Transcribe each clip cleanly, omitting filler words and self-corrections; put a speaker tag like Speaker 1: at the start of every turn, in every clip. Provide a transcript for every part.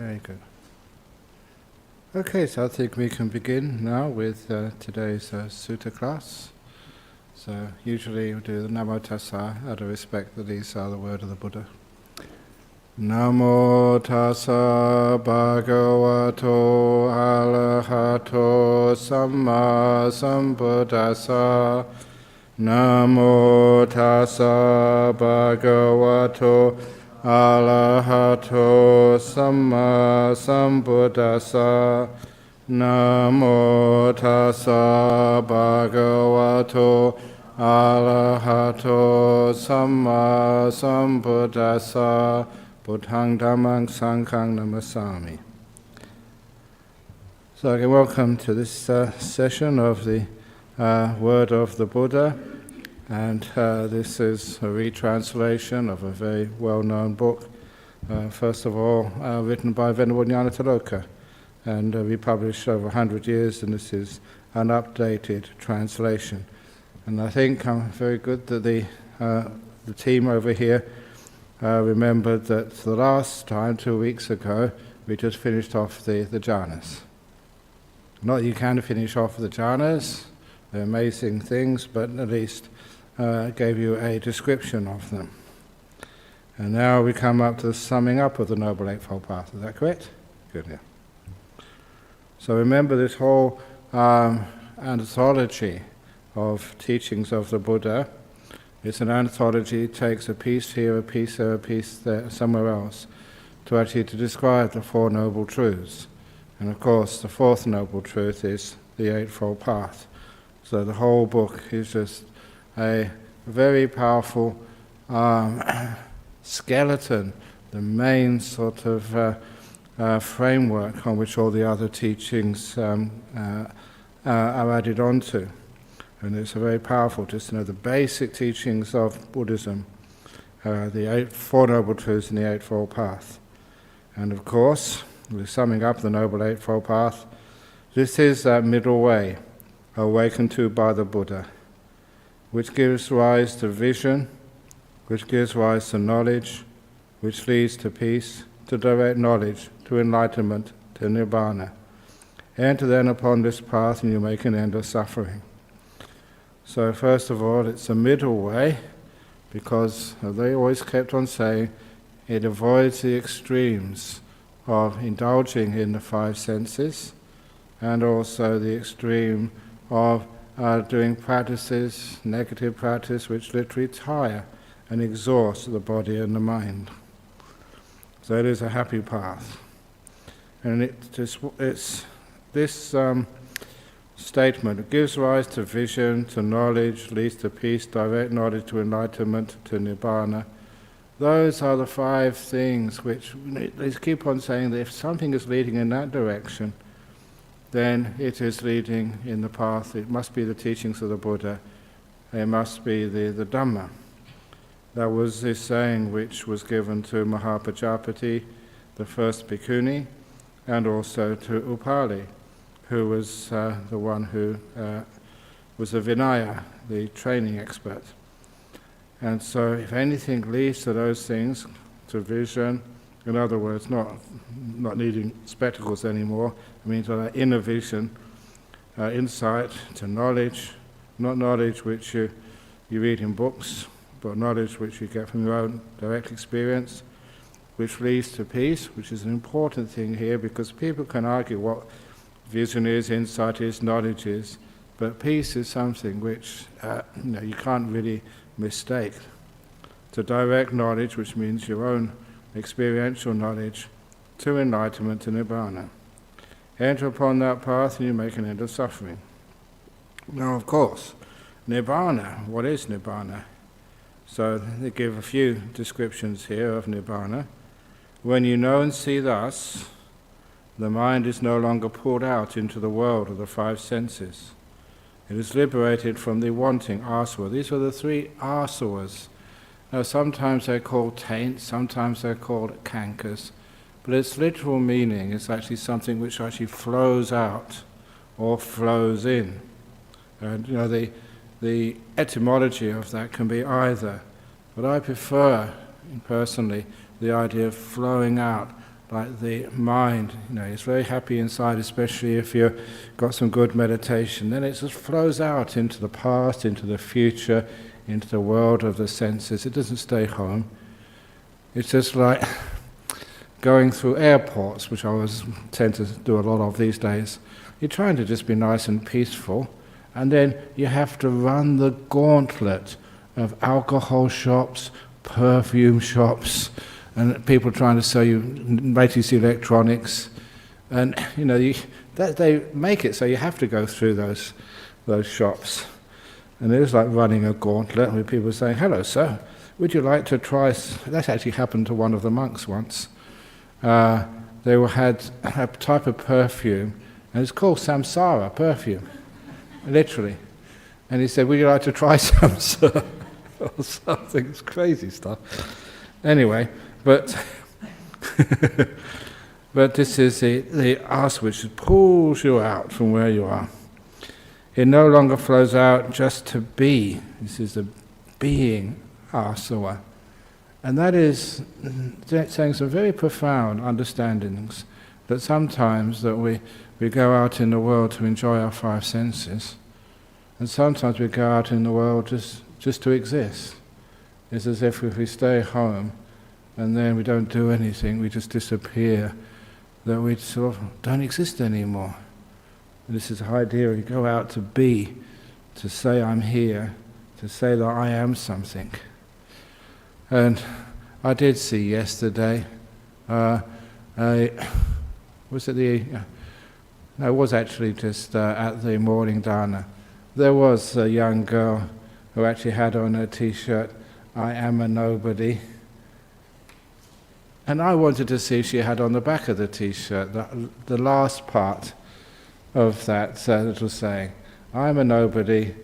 Speaker 1: Very good. Okay, so I think we can begin now with today's sutta class. So usually we do the Namo Tassa out of respect that these are the word of the Buddha. Namo Tassa Bhagavato Arahato Samma Sambuddhassa. Namo Tassa Bhagavato Arahato Samma Sambuddhassa. Namo Tassa Bhagavato Arahato Samma Sambuddhassa. Buddhang Dhammang Sanghang Namasami. So again, welcome to this session of the Word of the Buddha, and this is a retranslation of a very well-known book, first of all written by Venerable Nyanatiloka, and republished over 100 years, and this is an updated translation. And I think very good that the team over here remembered that the last time, 2 weeks ago, we just finished off the jhanas. Not that you can finish off the jhanas, they're amazing things, but at least gave you a description of them. And now we come up to the summing up of the Noble Eightfold Path. Is that correct? Good, yeah. So remember this whole anthology of teachings of the Buddha. It's an anthology, it takes a piece here, a piece there, a piece there, somewhere else, to describe the Four Noble Truths. And of course, the fourth Noble Truth is the Eightfold Path. So the whole book is just a very powerful skeleton, the main sort of framework on which all the other teachings are added onto. And it's very powerful just to know the basic teachings of Buddhism, the Four Noble Truths and the Eightfold Path. And of course, we're summing up the Noble Eightfold Path. This is that middle way, awakened to by the Buddha, which gives rise to vision, which gives rise to knowledge, which leads to peace, to direct knowledge, to enlightenment, to nibbana. Enter then upon this path and you make an end of suffering. So first of all, it's a middle way, because they always kept on saying it avoids the extremes of indulging in the five senses, and also the extreme of doing practices, negative practice, which literally tire and exhaust the body and the mind. So it is a happy path. And it's this statement, it gives rise to vision, to knowledge, leads to peace, direct knowledge, to enlightenment, to nibbana. Those are the five things which they keep on saying that if something is leading in that direction, then it is leading in the path. It must be the teachings of the Buddha. It must be the Dhamma. That was this saying which was given to Mahapajapati, the first bhikkhuni, and also to Upali, who was the one who was a Vinaya, the training expert. And so if anything leads to those things, to vision, in other words, not needing spectacles anymore, it means that inner vision, insight, to knowledge, not knowledge which you read in books, but knowledge which you get from your own direct experience, which leads to peace, which is an important thing here, because people can argue what vision is, insight is, knowledge is, but peace is something which you can't really mistake. To direct knowledge, which means your own experiential knowledge, to enlightenment, to nibbana. Enter upon that path and you make an end of suffering. Now, of course, nibbana, what is nibbana? So they give a few descriptions here of nibbana. When you know and see thus, the mind is no longer pulled out into the world of the five senses. It is liberated from the wanting asava. These are the three asavas. Now sometimes they're called taints, sometimes they're called cankers, but its literal meaning is actually something which actually flows out or flows in. And the etymology of that can be either, but I prefer personally the idea of flowing out, like the mind, is very happy inside, especially if you've got some good meditation. Then it just flows out into the past, into the future, into the world of the senses. It doesn't stay home. It's just like going through airports, which I tend to do a lot of these days. You're trying to just be nice and peaceful, and then you have to run the gauntlet of alcohol shops, perfume shops, and people trying to sell you latest electronics, and they make it so you have to go through those shops, and it is like running a gauntlet with people saying, "Hello, sir, would you like to try?" That actually happened to one of the monks once. They had a type of perfume, and it's called samsara perfume, literally. And he said, "Would you like to try some, sir?" Or something. It's crazy stuff. Anyway, but this is the us which pulls you out from where you are. It no longer flows out just to be. This is the being asawa. And that is saying some very profound understandings, that sometimes that we go out in the world to enjoy our five senses, and sometimes we go out in the world just to exist. It's as if we stay home and then we don't do anything, we just disappear, that we sort of don't exist anymore. And this is the idea, we go out to be, to say I'm here, to say that I am something. And I did see yesterday, it was actually just at the morning dana. There was a young girl who actually had on her t-shirt, "I am a nobody." And I wanted to see if she had on the back of the t-shirt, the last part of that little saying, "I am a nobody,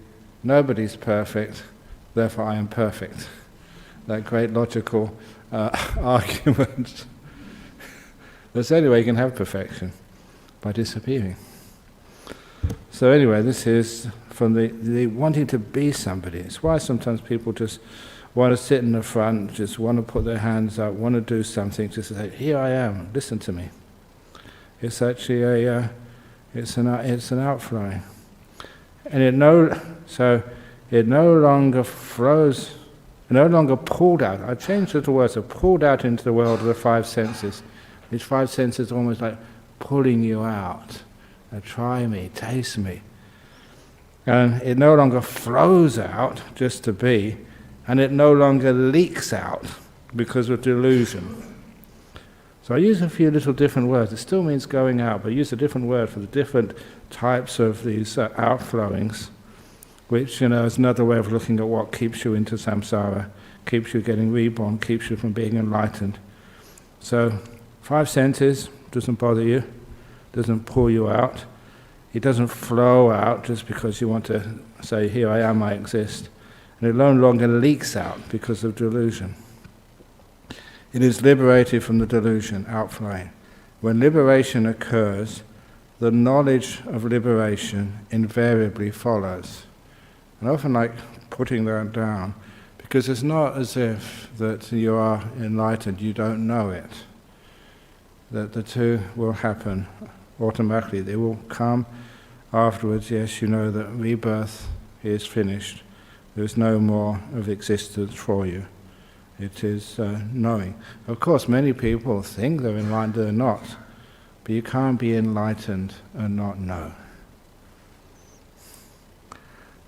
Speaker 1: nobody's perfect, therefore I am perfect." That great logical argument. That's the only way you can have perfection, by disappearing. So anyway, this is from the wanting to be somebody. It's why sometimes people just want to sit in the front, just want to put their hands up, want to do something, just to say, "Here I am, listen to me." It's actually it's an outflowing, and it no longer flows, no longer pulled out. I changed the words, so pulled out into the world of the five senses. These five senses are almost like pulling you out. Now, try me, taste me. And it no longer flows out just to be, and it no longer leaks out because of delusion. So I use a few little different words. It still means going out, but I use a different word for the different types of these outflowings, which is another way of looking at what keeps you into samsara, keeps you getting reborn, keeps you from being enlightened. So five senses doesn't bother you, doesn't pull you out. It doesn't flow out just because you want to say, "Here I am, I exist." And it no longer leaks out because of delusion. It is liberated from the delusion, outflowing. When liberation occurs, the knowledge of liberation invariably follows. And I often like putting that down, because it's not as if that you are enlightened, you don't know it. That the two will happen automatically. They will come afterwards. Yes, you know that rebirth is finished. There's no more of existence for you. It is knowing. Of course, many people think they're enlightened, they're not. But you can't be enlightened and not know.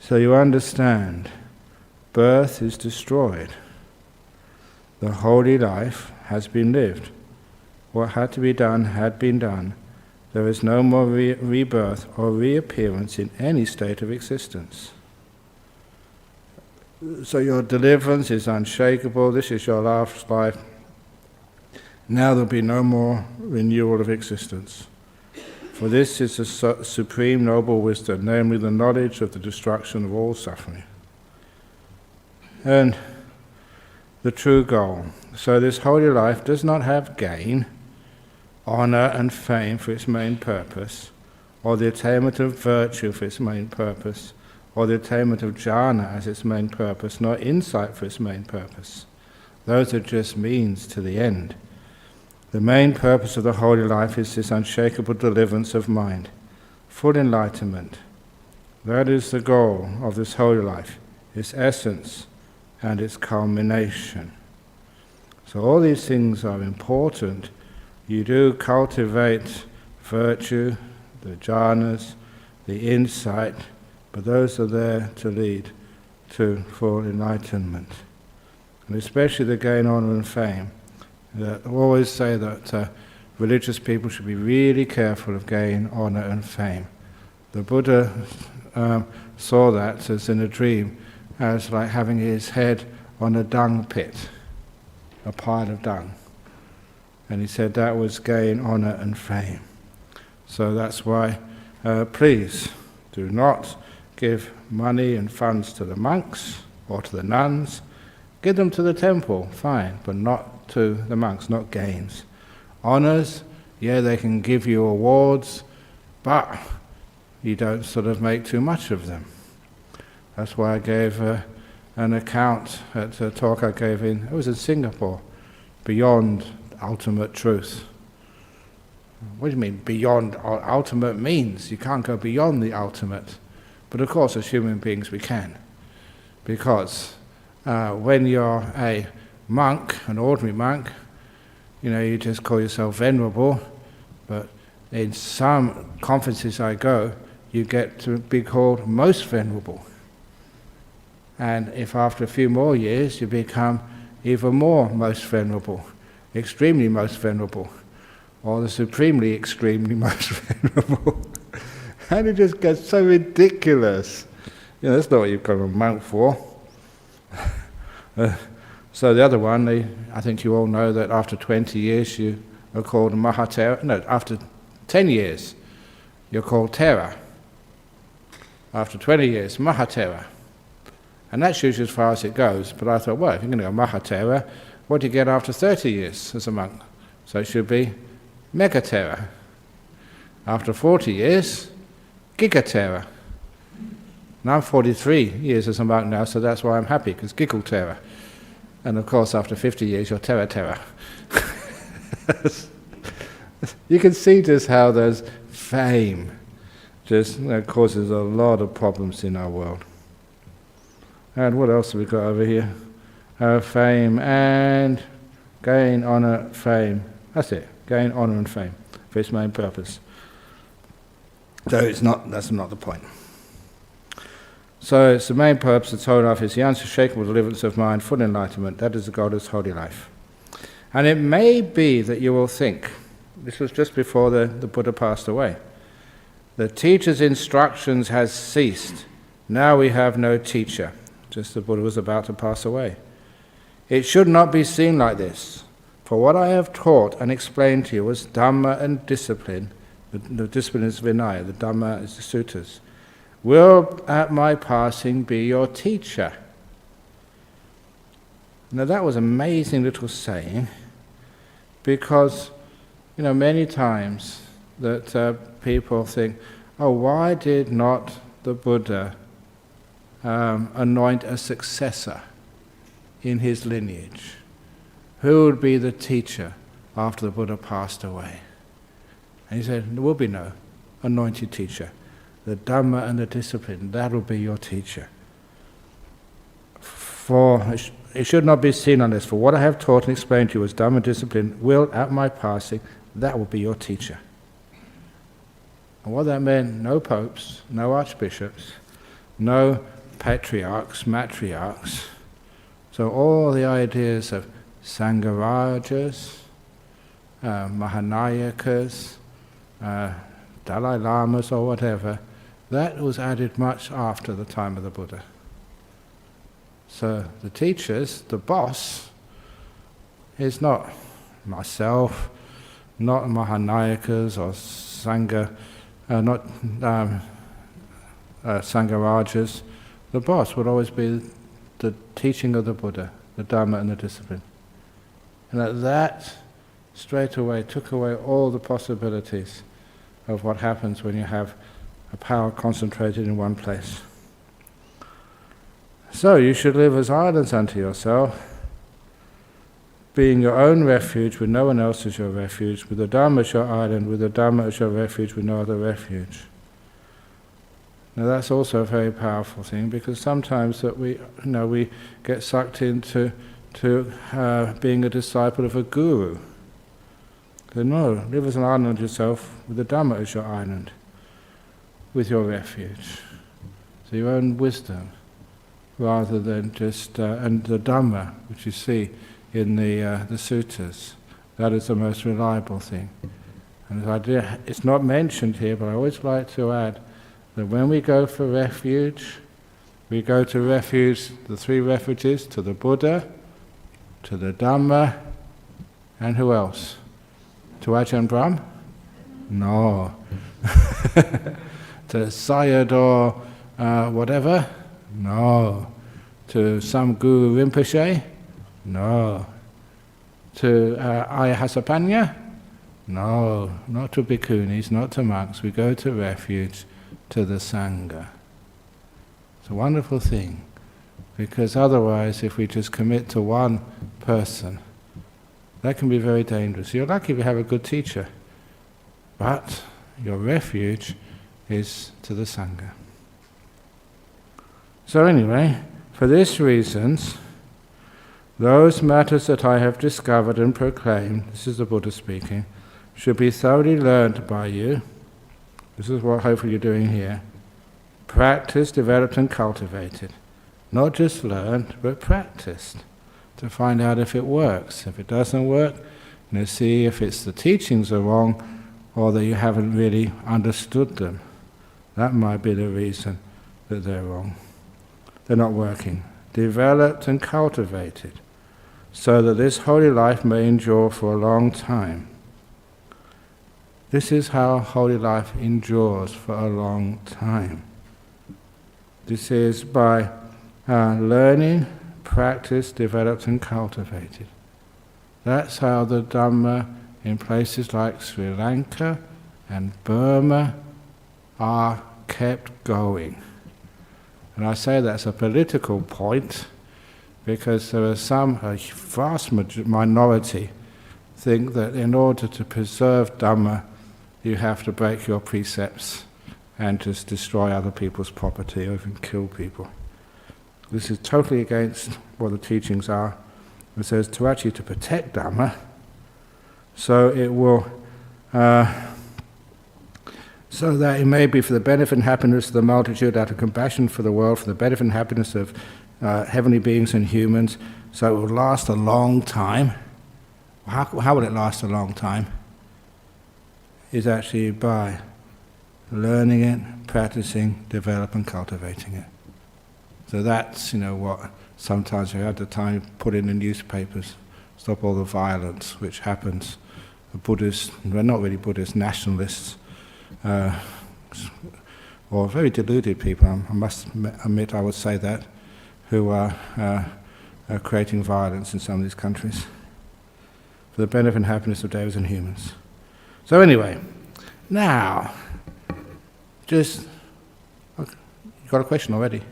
Speaker 1: So you understand, birth is destroyed. The holy life has been lived. What had to be done had been done. There is no more rebirth or reappearance in any state of existence. So your deliverance is unshakable. This is your last life. Now there will be no more renewal of existence. For this is the supreme noble wisdom, namely the knowledge of the destruction of all suffering. And the true goal. So this holy life does not have gain, honor and fame for its main purpose, or the attainment of virtue for its main purpose, or the attainment of jhana as its main purpose, nor insight for its main purpose. Those are just means to the end. The main purpose of the holy life is this unshakable deliverance of mind, full enlightenment. That is the goal of this holy life, its essence and its culmination. So all these things are important. You do cultivate virtue, the jhanas, the insight, but those are there to lead to full enlightenment. And especially the gain, honor and fame. I always say that religious people should be really careful of gain, honor and fame. The Buddha saw that as in a dream, as like having his head on a dung pit, a pile of dung. And he said that was gain, honor and fame. So that's why, please, do not give money and funds to the monks or to the nuns. Give them to the temple, fine, but not to the monks, not gains. Honors, yeah, they can give you awards, but you don't sort of make too much of them. That's why I gave an account at a talk I gave it was in Singapore, Beyond Ultimate Truth. What do you mean beyond? Ultimate means you can't go beyond the ultimate. But of course as human beings we can. Because when you're a monk, an ordinary monk, you just call yourself venerable, but in some conferences I go, you get to be called most venerable. And if after a few more years you become even more most venerable, extremely most venerable, or the supremely extremely most venerable, and it just gets so ridiculous. That's not what you've got a monk for. So the other one, I think you all know that after 20 years you are called Mahatera. No, after 10 years you're called Tera. After 20 years, Mahatera. And that's usually as far as it goes. But I thought, well, if you're going to go Mahatera, what do you get after 30 years as a monk? So it should be Megatera. After 40 years, Gigatera. And I'm 43 years as a monk now, so that's why I'm happy, because Giggletera. And of course, after 50 years, you're Terra. You can see just how there's fame just causes a lot of problems in our world. And what else have we got over here? Fame and gain, honor, fame. That's it. Gain, honor, and fame for its main purpose. So that's not the point. So it's the main purpose of holy life is the unshakable deliverance of mind, full enlightenment. That is the goal of this holy life. And it may be that you will think, this was just before the Buddha passed away, the teacher's instructions has ceased. Now we have no teacher. Just the Buddha was about to pass away. It should not be seen like this. For what I have taught and explained to you was Dhamma and discipline. The discipline is Vinaya, the Dhamma is the suttas. Will at my passing be your teacher? Now that was an amazing little saying, because many times that people think, oh, why did not the Buddha anoint a successor in his lineage? Who would be the teacher after the Buddha passed away? And he said, there will be no anointed teacher. The Dhamma and the discipline, that will be your teacher. For it should not be seen on this. For what I have taught and explained to you as Dhamma and discipline will, at my passing, that will be your teacher. And what that meant, no popes, no archbishops, no patriarchs, matriarchs. So all the ideas of Sangharajas, Mahanayakas, Dalai Lamas or whatever, that was added much after the time of the Buddha. So the teachers, the boss, is not myself, not Mahanayakas or Sangharajas. The boss would always be the teaching of the Buddha, the Dhamma and the discipline. And that straight away took away all the possibilities of what happens when you have a power concentrated in one place. So you should live as islands unto yourself. being your own refuge when no one else is your refuge, with the Dhamma as your island, with the Dhamma as your refuge with no other refuge. Now that's also a very powerful thing, because sometimes that we get sucked into being a disciple of a guru. So no, live as an island yourself, with the Dhamma as your island, with your refuge. So your own wisdom, rather than just and the Dhamma, which you see in the suttas, that is the most reliable thing. And the idea, it's not mentioned here, but I always like to add that when we go for refuge, we go to refuge, the three refuges, to the Buddha, to the Dhamma, and who else? To Ajahn Brahm? No. To Sayadaw or whatever? No. To some Guru Rinpoche? No. To Ayahasapanya? No. Not to bhikkhunis, not to monks. We go to refuge, to the Sangha. It's a wonderful thing, because otherwise if we just commit to one person, that can be very dangerous. You're lucky if you have a good teacher, but your refuge is to the Sangha. So anyway, for these reasons, those matters that I have discovered and proclaimed, this is the Buddha speaking, should be thoroughly learned by you. This is what hopefully you're doing here. Practiced, developed and cultivated. Not just learned, but practiced, to find out if it works. If it doesn't work, see if it's the teachings are wrong, or that you haven't really understood them. That might be the reason that they're wrong. They're not working. Developed and cultivated, so that this holy life may endure for a long time. This is how holy life endures for a long time. This is by learning, practice, developed and cultivated. That's how the Dhamma in places like Sri Lanka and Burma are kept going. And I say that's a political point, because there are a vast minority think that in order to preserve Dhamma, you have to break your precepts and just destroy other people's property or even kill people. This is totally against what the teachings are. It says to actually to protect Dhamma, so it will, so that it may be for the benefit and happiness of the multitude, out of compassion for the world, for the benefit and happiness of heavenly beings and humans, so it will last a long time. How will it last a long time? Is actually by learning it, practicing, developing, cultivating it. So that's, what sometimes we have the time put in the newspapers, stop all the violence which happens. The Buddhists, well, not really Buddhists, nationalists, or very deluded people, I must admit I would say that, who are creating violence in some of these countries for the benefit and happiness of devas and humans. So anyway, now, you got a question already?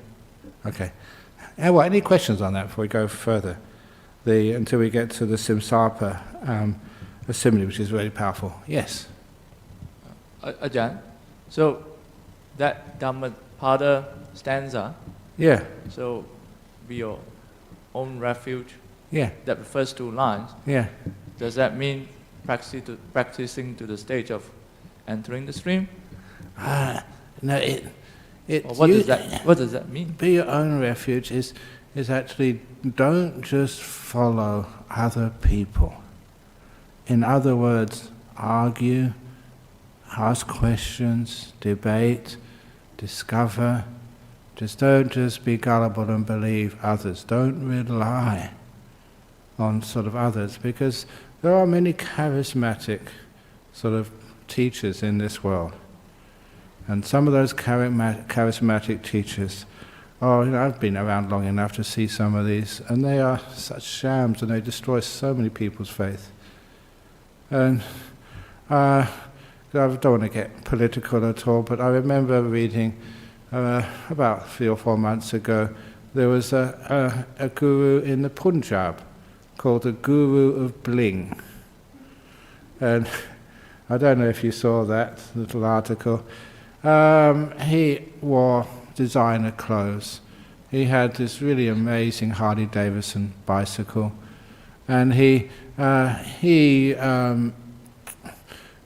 Speaker 1: Okay. Any questions on that before we go further? Until we get to the Simsapa simile, which is very powerful. Yes?
Speaker 2: Ajahn, so that Dhammapada stanza,
Speaker 1: yeah.
Speaker 2: So be your own refuge,
Speaker 1: yeah.
Speaker 2: That first two lines,
Speaker 1: yeah.
Speaker 2: Does that mean practicing to the stage of entering the stream?
Speaker 1: No,
Speaker 2: what does that mean?
Speaker 1: Be your own refuge is actually don't just follow other people. In other words, argue, ask questions, debate, discover. Don't just be gullible and believe others. Don't rely on sort of others, because there are many charismatic sort of teachers in this world. And some of those charismatic teachers, I've been around long enough to see some of these, and they are such shams, and they destroy so many people's faith. And I don't want to get political at all, but I remember reading about 3 or 4 months ago, there was a guru in the Punjab called the Guru of Bling. And I don't know if you saw that little article. He wore designer clothes. He had this really amazing Harley-Davidson bicycle, and he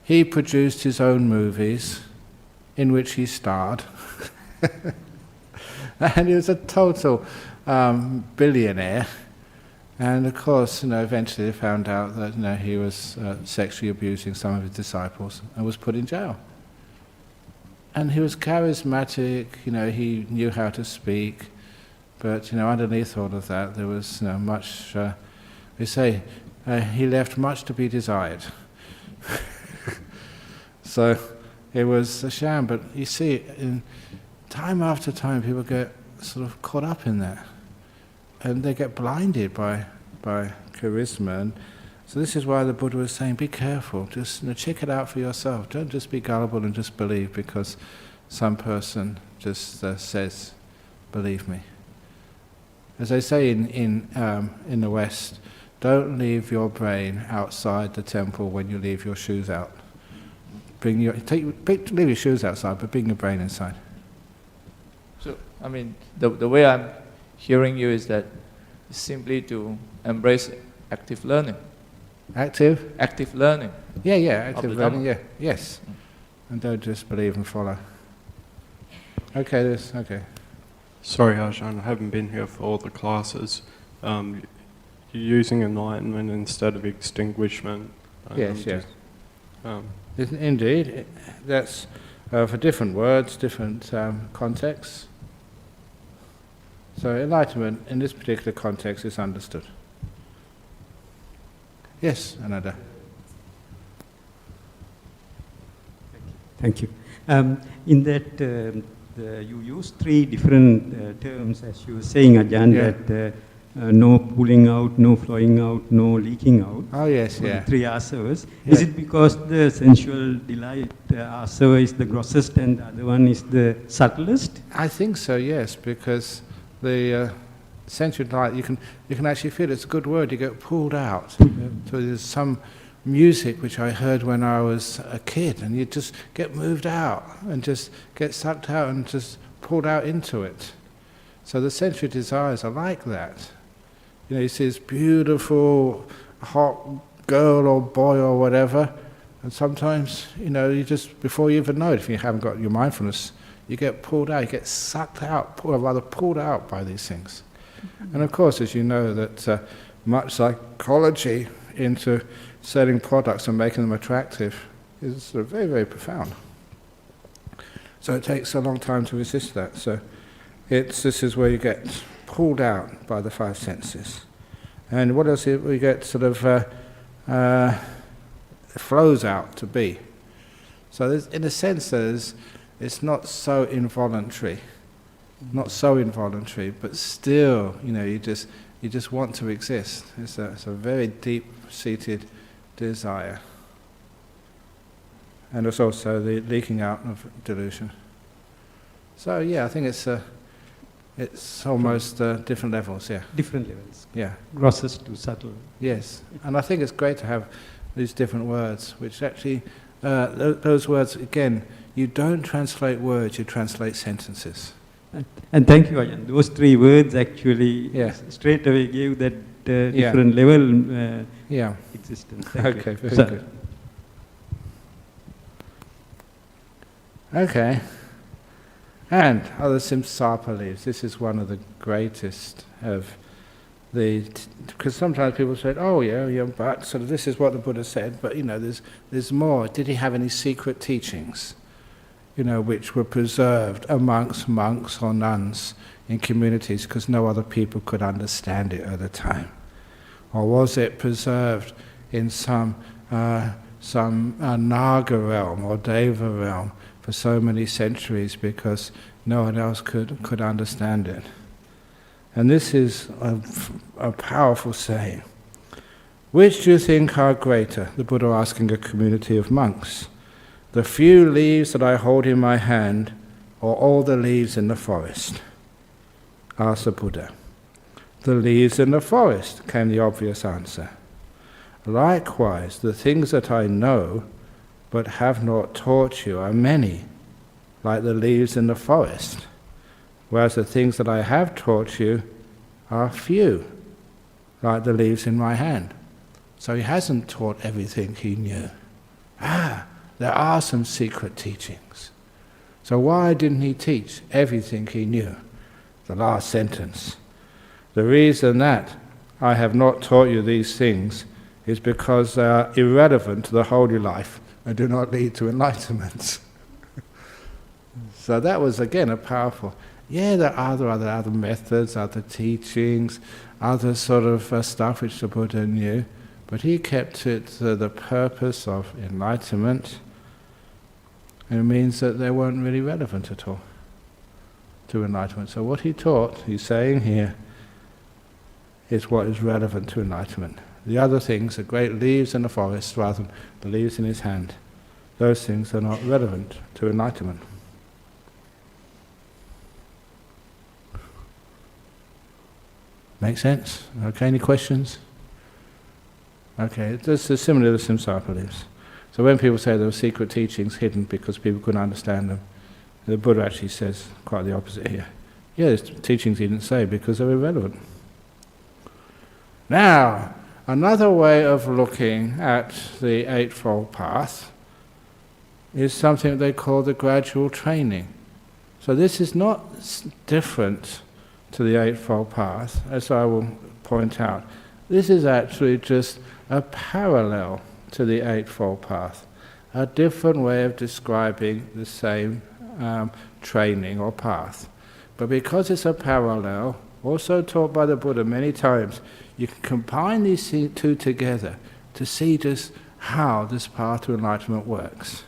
Speaker 1: produced his own movies, in which he starred, and he was a total billionaire. And of course, eventually they found out that he was sexually abusing some of his disciples and was put in jail. And he was charismatic, he knew how to speak, but underneath all of that there was much. They say he left much to be desired. So it was a sham. But you see, time after time, people get sort of caught up in that, and they get blinded by charisma. And so this is why the Buddha was saying, be careful, just check it out for yourself. Don't just be gullible and just believe because some person just says, believe me. As they say in the West, don't leave your brain outside the temple when you leave your shoes out. Leave your shoes outside, but bring your brain inside.
Speaker 2: So, the way I'm hearing you is that it's simply to embrace active learning.
Speaker 1: Active?
Speaker 2: Active learning.
Speaker 1: Yeah, active learning, yeah, yes. And don't just believe and follow. Okay.
Speaker 3: Sorry, Ajahn, I haven't been here for all the classes. You're using enlightenment instead of extinguishment.
Speaker 1: Yes. Indeed, that's for different words, different contexts. So enlightenment in this particular context is understood. Yes, Ananda.
Speaker 4: Thank you. In that, you use three different terms, as you were saying, Ajahn, that no pulling out, no flowing out, no leaking out.
Speaker 1: Oh, yes,
Speaker 4: The three asavas. Yeah. Is it because the sensual delight asava is the grossest and the other one is the subtlest?
Speaker 1: I think so, yes, because the sensual delight, you can actually feel it's a good word, you get pulled out. So there's some music which I heard when I was a kid, and you just get moved out and just get sucked out and just pulled out into it. So the sensual desires are like that. You see this beautiful, hot girl or boy or whatever, and sometimes, you just, before you even know it, if you haven't got your mindfulness, you get pulled out, you get sucked out, or rather pulled out by these things. And of course, as you know, that much psychology into selling products and making them attractive is very, very profound. So it takes a long time to resist that. So this is where you get pulled out by the five senses. And what else? We get sort of flows out to be. So in a sense, it's not so involuntary. Not so involuntary, but still, you just want to exist. It's a very deep-seated desire. And it's also the leaking out of delusion. So I think it's almost different levels,
Speaker 4: Different levels.
Speaker 1: Yeah.
Speaker 4: Grossest to subtle.
Speaker 1: Yes, and I think it's great to have these different words, which actually, those words, again, you don't translate words, you translate sentences.
Speaker 4: And thank you, Ajahn. Those three words actually straight away gave that different level existence. Thank you.
Speaker 1: Very good. Okay. And other Simsapa leaves. This is one of the greatest of because sometimes people say, but sort of this is what the Buddha said, but there's more. Did he have any secret teachings, which were preserved amongst monks or nuns in communities because no other people could understand it at the time? Or was it preserved in some Naga realm or Deva realm for so many centuries because no one else could understand it? And this is a powerful saying. Which do you think are greater? The Buddha asking a community of monks. The few leaves that I hold in my hand, or all the leaves in the forest? Asked the Buddha. the leaves in the forest, came the obvious answer. Likewise, the things that I know but have not taught you are many, like the leaves in the forest, whereas the things that I have taught you are few, like the leaves in my hand. So he hasn't taught everything he knew. There are some secret teachings. So why didn't he teach everything he knew? The last sentence. The reason that I have not taught you these things is because they are irrelevant to the holy life and do not lead to enlightenment. So that was again a powerful. There are other methods, other teachings, other sort of stuff which the Buddha knew, but he kept it to the purpose of enlightenment, and it means that they weren't really relevant at all to enlightenment. So what he taught, he's saying here, is what is relevant to enlightenment. The other things, the great leaves in the forest rather than the leaves in his hand, those things are not relevant to enlightenment. Make sense? Okay, any questions? Okay, this is similar to Samsara beliefs. So when people say there were secret teachings hidden because people couldn't understand them, the Buddha actually says quite the opposite here. There's teachings he didn't say because they're irrelevant. Now, another way of looking at the Eightfold Path is something they call the Gradual Training. So this is not different to the Eightfold Path, as I will point out. This is actually just a parallel to the Eightfold Path, a different way of describing the same training or path. But because it's a parallel, also taught by the Buddha many times, you can combine these two together to see just how this path to enlightenment works.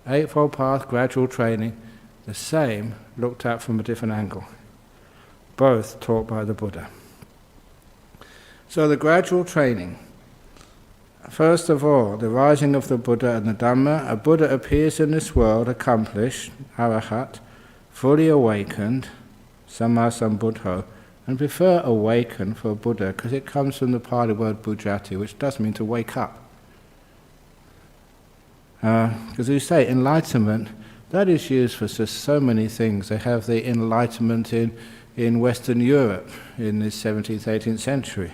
Speaker 1: Eightfold Path, Gradual Training, the same, looked at from a different angle. Both taught by the Buddha. So the Gradual Training. First of all, the rising of the Buddha and the Dhamma. A Buddha appears in this world accomplished, Arahat, fully awakened, Samma Sambuddho, and prefer awaken for Buddha because it comes from the Pali word bujati, which does mean to wake up. Because we say enlightenment, that is used for just so many things. They have the enlightenment in Western Europe in the 17th, 18th century.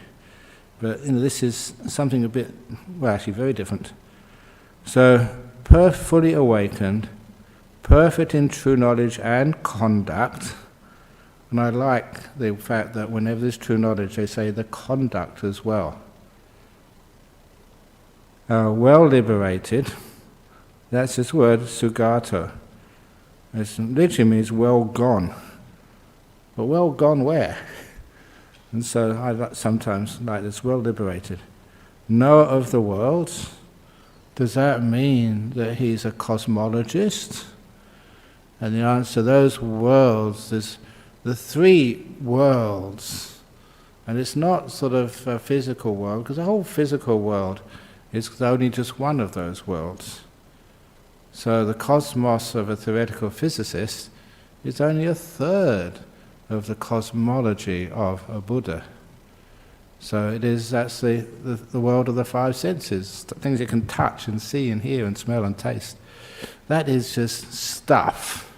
Speaker 1: But this is something a bit, well, actually very different. So, fully awakened, perfect in true knowledge and conduct. And I like the fact that whenever there's true knowledge, they say the conduct as well. Well liberated, that's this word, sugato. It literally means well gone. But well gone where? And so I sometimes like this, well liberated. Knower of the worlds, does that mean that he's a cosmologist? And the answer to those worlds is the three worlds. And it's not sort of a physical world, because the whole physical world is only just one of those worlds. So the cosmos of a theoretical physicist is only a third of the cosmology of a Buddha. So that's the world of the five senses, things you can touch and see and hear and smell and taste. That is just stuff.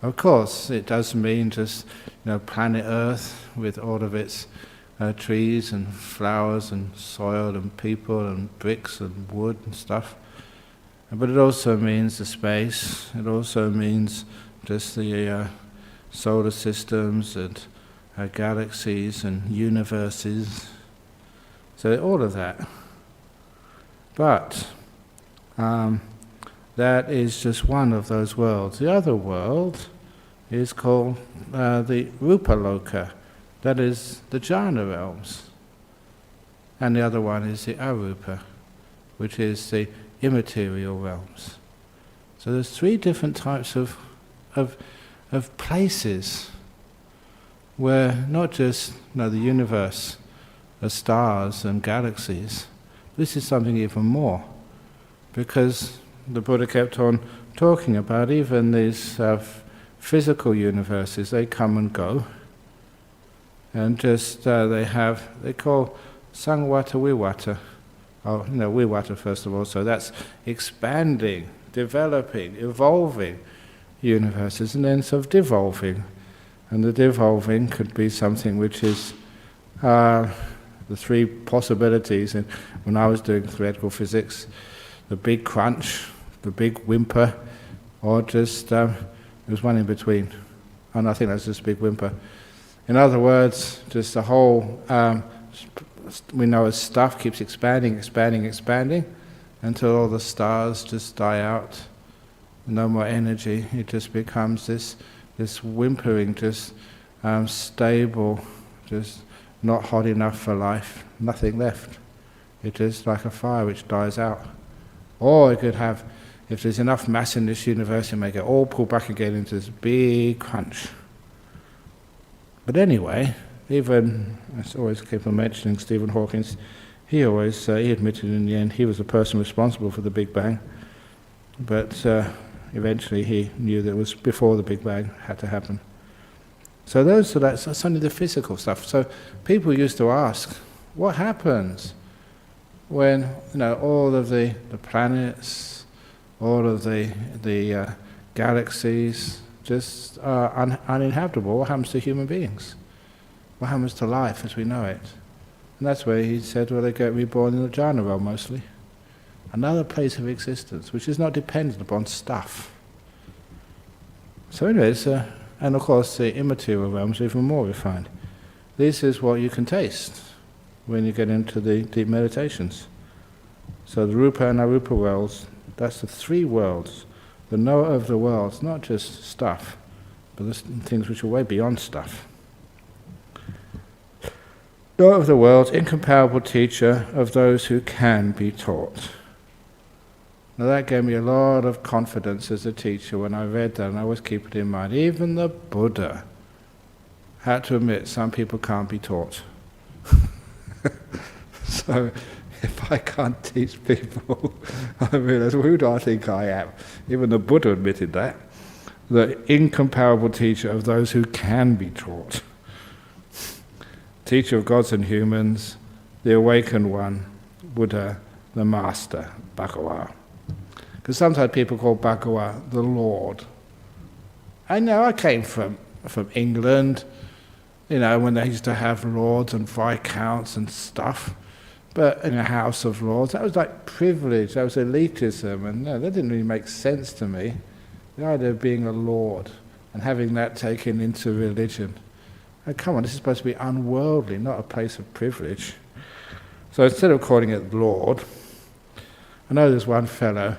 Speaker 1: Of course, it does mean just planet Earth with all of its trees and flowers and soil and people and bricks and wood and stuff. But it also means the space. It also means just the solar systems and galaxies and universes. So all of that. But that is just one of those worlds. The other world is called the Rupa Loka. That is the jhana realms. And the other one is the Arupa, which is the immaterial realms. So there's three different types of places where not just the universe, the stars and galaxies. This is something even more, because the Buddha kept on talking about even these physical universes. They come and go, and just they call sangwata wiwata. Oh, wiwata first of all, so that's expanding, developing, evolving universes, and then sort of devolving. And the devolving could be something which is the three possibilities. And when I was doing theoretical physics, the big crunch, the big whimper, or just there was one in between. And I think that's just big whimper. In other words, just the whole we know as stuff keeps expanding, expanding, expanding, until all the stars just die out. No more energy. It just becomes this whimpering, just stable, just not hot enough for life. Nothing left. It is like a fire which dies out. Or it could have, if there's enough mass in this universe, it may get all pulled back again into this big crunch. But anyway, even, I always keep on mentioning Stephen Hawking, he admitted in the end he was the person responsible for the Big Bang, but eventually he knew that it was before the Big Bang had to happen. So that's only the physical stuff. So people used to ask, what happens when all of the planets, all of the galaxies just are uninhabitable? What happens to human beings? What happens to life as we know it? And that's where he said, well, they get reborn in the jhana realm mostly. Another place of existence, which is not dependent upon stuff. So anyways, and of course the immaterial realms are even more refined. This is what you can taste when you get into the deep meditations. So the rupa and arupa worlds, that's the three worlds. The knower of the worlds, not just stuff, but the things which are way beyond stuff. Knower of the world, incomparable teacher of those who can be taught. Now that gave me a lot of confidence as a teacher when I read that, and I always keep it in mind. Even the Buddha had to admit some people can't be taught. So if I can't teach people, I realize, who do I think I am? Even the Buddha admitted that. The incomparable teacher of those who can be taught. Teacher of gods and humans, the awakened one, Buddha, the master, Bhagawa. Because sometimes people call Bhagawa the Lord. I know I came from England, when they used to have lords and viscounts and stuff. But in a house of lords, that was like privilege, that was elitism, and no, that didn't really make sense to me. The idea of being a lord and having that taken into religion. Oh, come on, this is supposed to be unworldly, not a place of privilege. So instead of calling it Lord, I know there's one fellow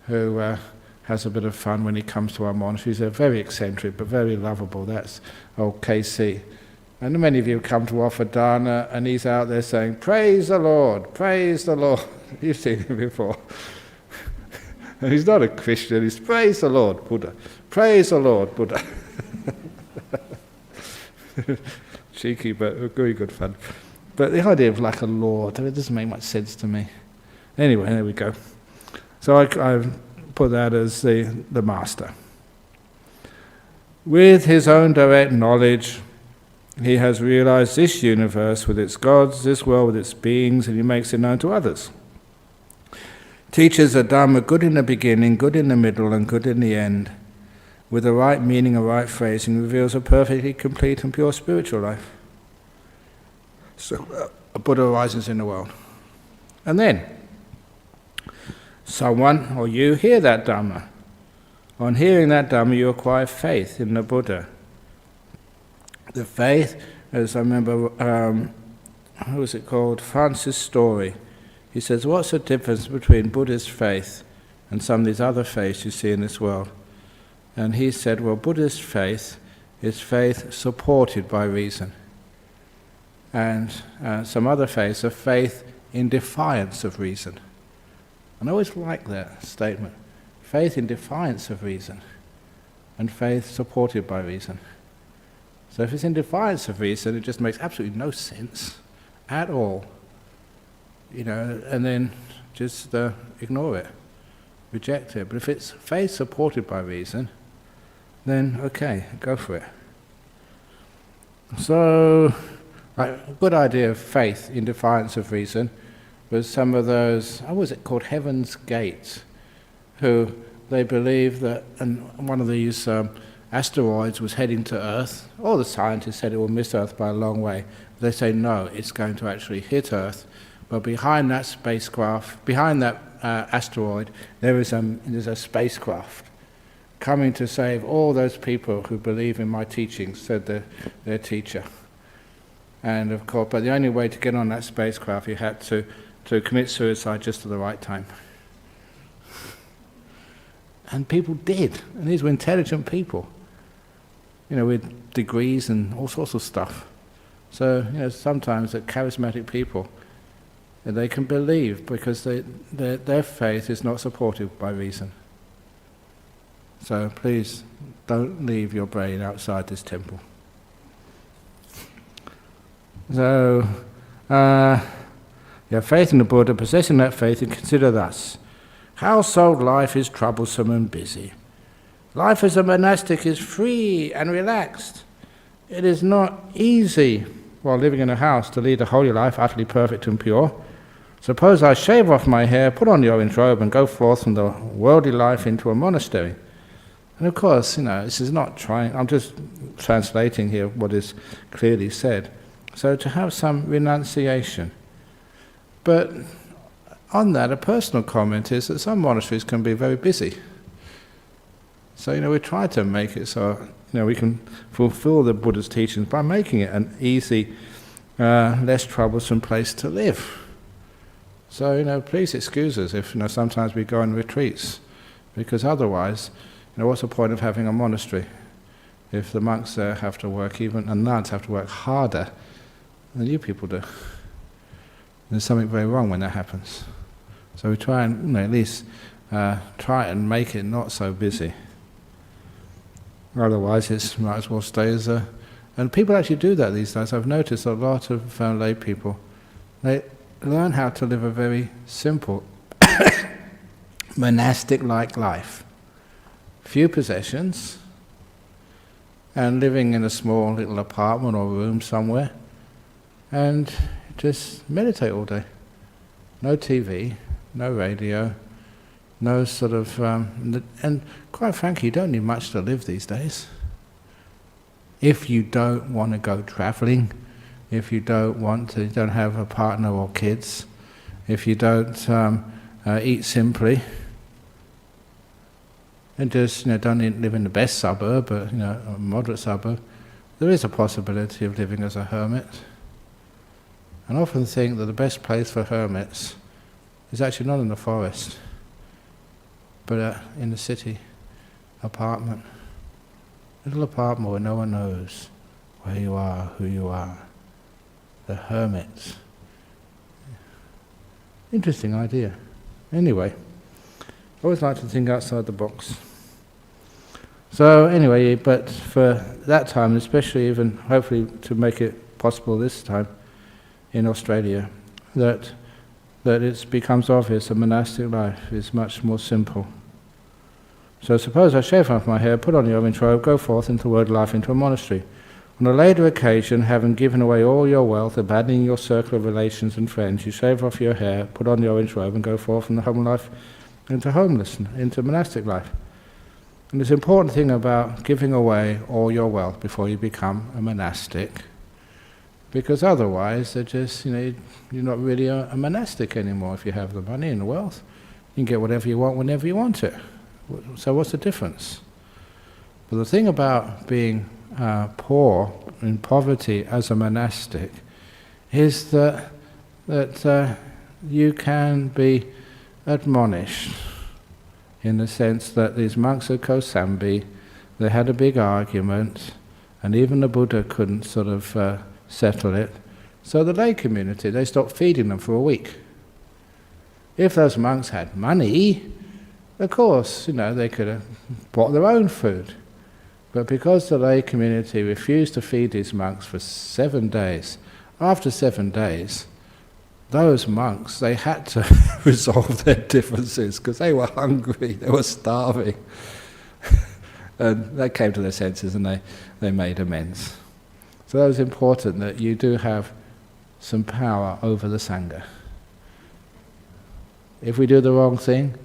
Speaker 1: who has a bit of fun when he comes to our monastery. He's very eccentric but very lovable. That's old KC. And many of you come to offer dana, and he's out there saying, "Praise the Lord, praise the Lord." You've seen him before. And he's not a Christian, he's praise the Lord, Buddha. Praise the Lord, Buddha. Cheeky, but very good fun. But the idea of like a lord, it doesn't make much sense to me. Anyway, there we go. So I put that as the master. With his own direct knowledge, he has realized this universe with its gods, this world with its beings, and he makes it known to others. Teaches a Dhamma good in the beginning, good in the middle, and good in the end. With the right meaning and right phrasing, reveals a perfectly complete and pure spiritual life. So a Buddha arises in the world. And then, someone or you hear that Dhamma. On hearing that Dhamma, you acquire faith in the Buddha. The faith, as I remember, who was it called? Francis Story. He says, what's the difference between Buddhist faith and some of these other faiths you see in this world? And he said, well, Buddhist faith is faith supported by reason. And some other faiths are faith in defiance of reason. And I always like that statement. Faith in defiance of reason and faith supported by reason. So if it's in defiance of reason, it just makes absolutely no sense at all. And then just ignore it, reject it. But if it's faith supported by reason, then okay, go for it. So, a good idea of faith in defiance of reason was some of those, how was it called, Heaven's Gates, who they believe that one of these asteroids was heading to Earth. All the scientists said it will miss Earth by a long way. They say no, it's going to actually hit Earth. But behind that spacecraft, behind that asteroid, there's a spacecraft coming to save all those people who believe in my teachings, said their teacher. And of course, but the only way to get on that spacecraft, you had to commit suicide just at the right time. And people did, and these were intelligent people, with degrees and all sorts of stuff. So, sometimes the charismatic people, they can believe because their faith is not supported by reason. So please don't leave your brain outside this temple. So, you have faith in the Buddha, possessing that faith, and consider thus: household life is troublesome and busy. Life as a monastic is free and relaxed. It is not easy, while living in a house, to lead a holy life, utterly perfect and pure. Suppose I shave off my hair, put on the orange robe, and go forth from the worldly life into a monastery. And of course, this is not trying, I'm just translating here what is clearly said. So to have some renunciation. But on that, a personal comment is that some monasteries can be very busy. So, we try to make it so, we can fulfill the Buddha's teachings by making it an easy, less troublesome place to live. So, please excuse us if, sometimes we go on retreats, because otherwise, what's the point of having a monastery if the monks there have to work, and nuns have to work harder than you people do? There's something very wrong when that happens. So we try and, at least try and make it not so busy. Otherwise, it might as well stay as a... And people actually do that these days. I've noticed a lot of lay people, they learn how to live a very simple, monastic-like life. Few possessions, and living in a small little apartment or room somewhere, and just meditate all day. No TV, no radio, no sort of... and quite frankly, you don't need much to live these days. If you don't want to go travelling, if you don't have a partner or kids, if you don't eat simply, and just don't live in the best suburb, but a moderate suburb, there is a possibility of living as a hermit. And I often think that the best place for hermits is actually not in the forest, but in the city, apartment. Little apartment where no one knows where you are, who you are. The hermits. Interesting idea. Anyway, I always like to think outside the box. So anyway, but for that time, especially even hopefully to make it possible this time in Australia, that it becomes obvious that monastic life is much more simple. So suppose I shave off my hair, put on the orange robe, go forth into world life, into a monastery. On a later occasion, having given away all your wealth, abandoning your circle of relations and friends, you shave off your hair, put on the orange robe, and go forth from the home life into homelessness, into monastic life. And this important thing about giving away all your wealth before you become a monastic, because otherwise they're just, you're not really a monastic anymore if you have the money and the wealth. You can get whatever you want whenever you want it. So what's the difference? But the thing about being poor, in poverty as a monastic, is that you can be admonished in the sense that these monks of Kosambi, they had a big argument, and even the Buddha couldn't sort of settle it. So the lay community, they stopped feeding them for a week. If those monks had money, of course, they could have bought their own food. But because the lay community refused to feed these monks for 7 days, after 7 days, those monks, they had to resolve their differences because they were hungry, they were starving. And they came to their senses and they made amends. So that was important, that you do have some power over the Sangha. If we do the wrong thing,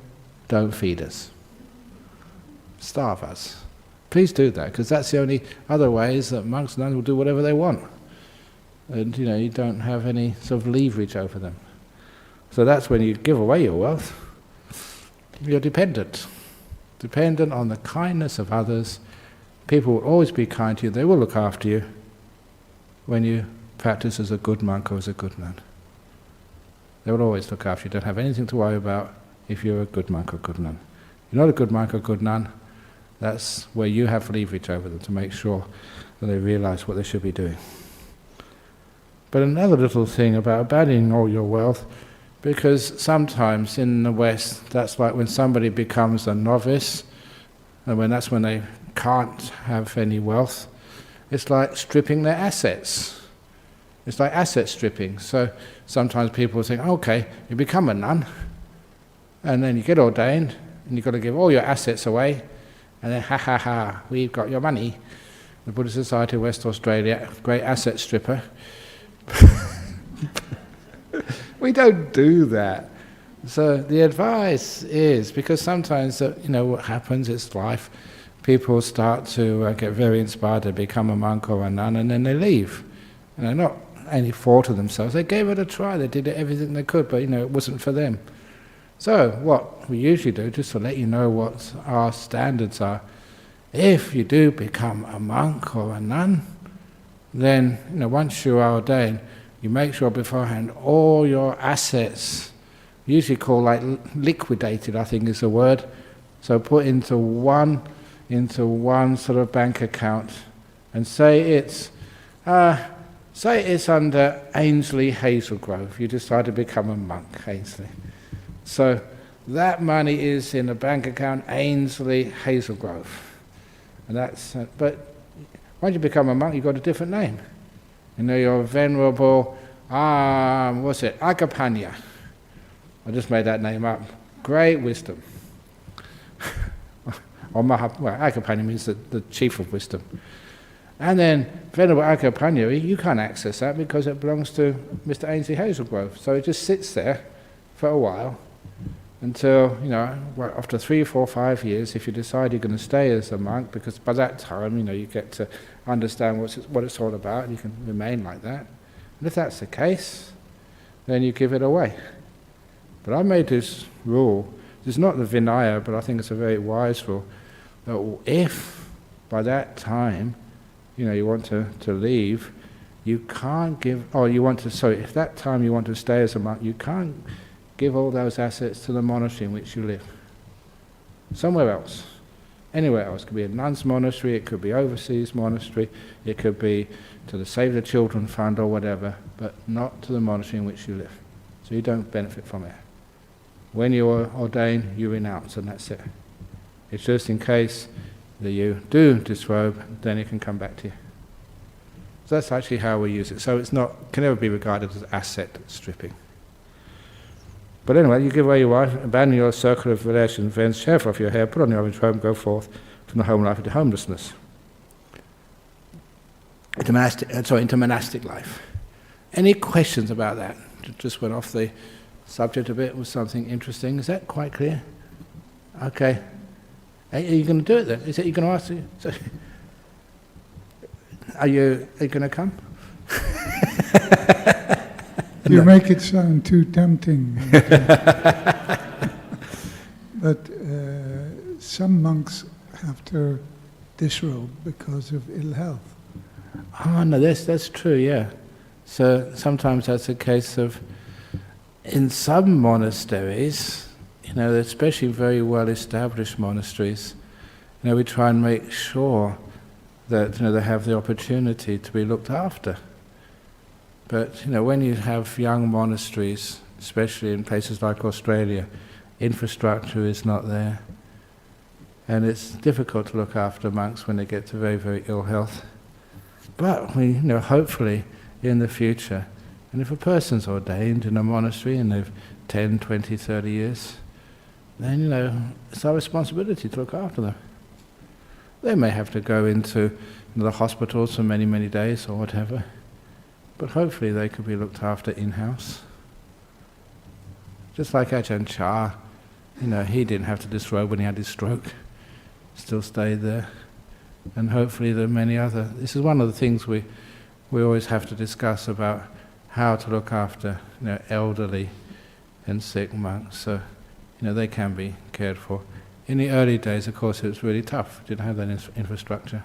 Speaker 1: don't feed us. Starve us. Please do that, because that's the only other way is that monks and nuns will do whatever they want. And you don't have any sort of leverage over them. So that's when you give away your wealth. You're dependent. Dependent on the kindness of others. People will always be kind to you. They will look after you when you practice as a good monk or as a good nun. They will always look after you. You don't have anything to worry about if you're a good monk or good nun. You're not a good monk or good nun, that's where you have leverage over them to make sure that they realize what they should be doing. But another little thing about abandoning all your wealth, because sometimes in the West, that's like when somebody becomes a novice, and that's when they can't have any wealth, it's like stripping their assets. It's like asset stripping. So sometimes people think, okay, you become a nun, and then you get ordained, and you've got to give all your assets away, and then, ha ha ha, we've got your money. The Buddhist Society of West Australia, great asset stripper. We don't do that. So the advice is, because sometimes, what happens, it's life, people start to get very inspired to become a monk or a nun, and then they leave. And they're not any fault of themselves. They gave it a try, they did everything they could, but it wasn't for them. So what we usually do, just to let you know what our standards are, if you do become a monk or a nun, then once you are ordained, you make sure beforehand all your assets, usually called like liquidated, I think is the word, so put into one sort of bank account, and say it's under Ainsley Hazelgrove. You decide to become a monk, Ainsley. So that money is in a bank account, Ainsley Hazelgrove. And that's, but once you become a monk, you've got a different name. You're Venerable, Agapanya. I just made that name up. Great wisdom. Or Agapanya means the chief of wisdom. And then Venerable Agapanya, you can't access that because it belongs to Mr. Ainsley Hazelgrove. So it just sits there for a while, until, after 3, 4, 5 years, if you decide you're going to stay as a monk, because by that time, you get to understand what it's all about, and you can remain like that. And if that's the case, then you give it away. But I made this rule, this is not the Vinaya, but I think it's a very wise rule, that if by that time, you want to leave, you can't give, if that time you want to stay as a monk, you can't give all those assets to the monastery in which you live. Somewhere else. Anywhere else. It could be a nun's monastery, it could be overseas monastery, it could be to the Save the Children Fund or whatever, but not to the monastery in which you live. So you don't benefit from it. When you are ordained, you renounce, and that's it. It's just in case that you do disrobe, then it can come back to you. So that's actually how we use it. So it's can never be regarded as asset stripping. But anyway, you give away your wife, abandon your circle of relations, friends, shave off your hair, put on your orange robe, go forth from the home life into homelessness. Into monastic life. Any questions about that? Just went off the subject a bit with something interesting. Is that quite clear? Okay. Are you going to do it then? Is it you going to ask? Are you going to come?
Speaker 5: You make it sound too tempting. But some monks have to disrobe because of ill health.
Speaker 1: Oh no, that's true, yeah. So sometimes that's a case of, in some monasteries, especially very well-established monasteries, we try and make sure that they have the opportunity to be looked after. But when you have young monasteries, especially in places like Australia, infrastructure is not there, and it's difficult to look after monks when they get to very, very ill health. But we, hopefully in the future, and if a person's ordained in a monastery and they've 10, 20, 30 years, then it's our responsibility to look after them. They may have to go into the hospitals for many, many days or whatever, but hopefully they could be looked after in-house. Just like Ajahn Chah, he didn't have to disrobe when he had his stroke, still stayed there. And hopefully there are many other. This is one of the things we always have to discuss about how to look after elderly and sick monks. So they can be cared for. In the early days, of course, it was really tough. Didn't have that infrastructure.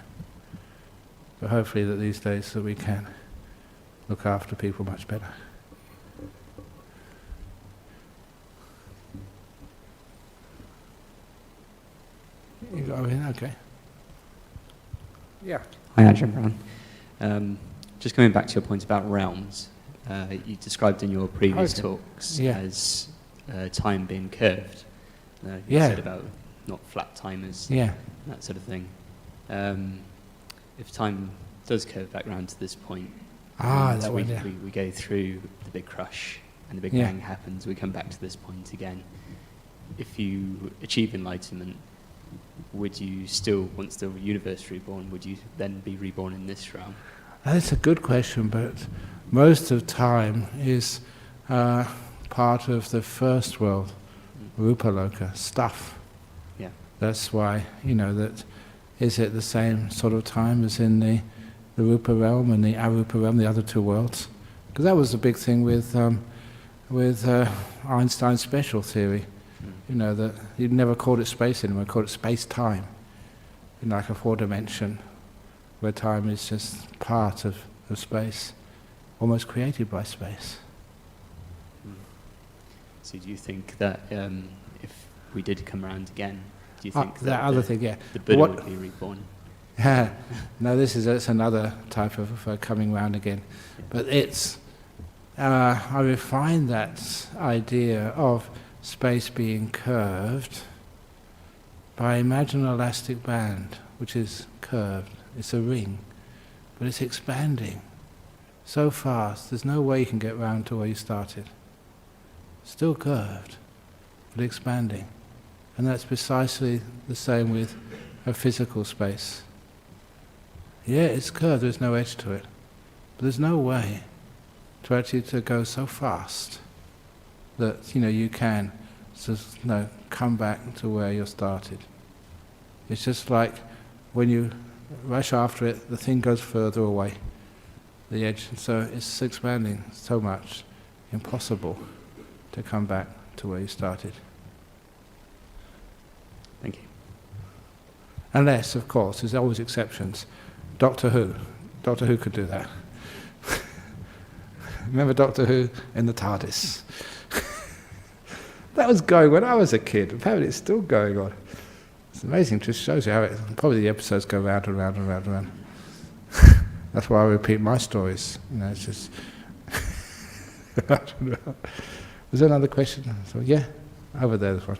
Speaker 1: But hopefully that these days that we can look after people much better. You got everything? Okay. Yeah.
Speaker 6: Hi, Ajahn Brahm. Just coming back to your point about realms, you described in your previous talks as time being curved. You said about not flat timers, that sort of thing. If time does curve back round to this point, we go through the big crush and the big bang happens, we come back to this point again. If you achieve enlightenment, would you still, once the universe reborn, would you then be reborn in this realm?
Speaker 1: That's a good question, but most of time is part of the first world, Rupa Loka, stuff.
Speaker 6: Yeah.
Speaker 1: That's why, that is it the same sort of time as in the Rupa realm and the Arupa realm, the other two worlds? Because that was the big thing with Einstein's special theory. That he never called it space anymore, he called it space-time, like a 4-dimension, where time is just part of space, almost created by space.
Speaker 6: So do you think that if we did come around again, do you think
Speaker 1: that other thing,
Speaker 6: the Buddha would be reborn?
Speaker 1: No, that's another type of coming round again. But it's, I refine that idea of space being curved by imagine an elastic band which is curved. It's a ring, but it's expanding so fast there's no way you can get round to where you started. Still curved, but expanding. And that's precisely the same with a physical space. Yeah, it's curved, there's no edge to it, but there's no way to actually to go so fast that you can just come back to where you started. It's just like when you rush after it, the thing goes further away, the edge, and so it's expanding so much, impossible to come back to where you started.
Speaker 6: Thank you.
Speaker 1: Unless, of course, there's always exceptions. Doctor Who could do that. Remember Doctor Who in the TARDIS? That was going when I was a kid. Apparently it's still going on. It's amazing, it just shows you how probably the episodes go round and round and round and round. That's why I repeat my stories. It's just... I don't know. Was there another question? So, yeah, over there's one.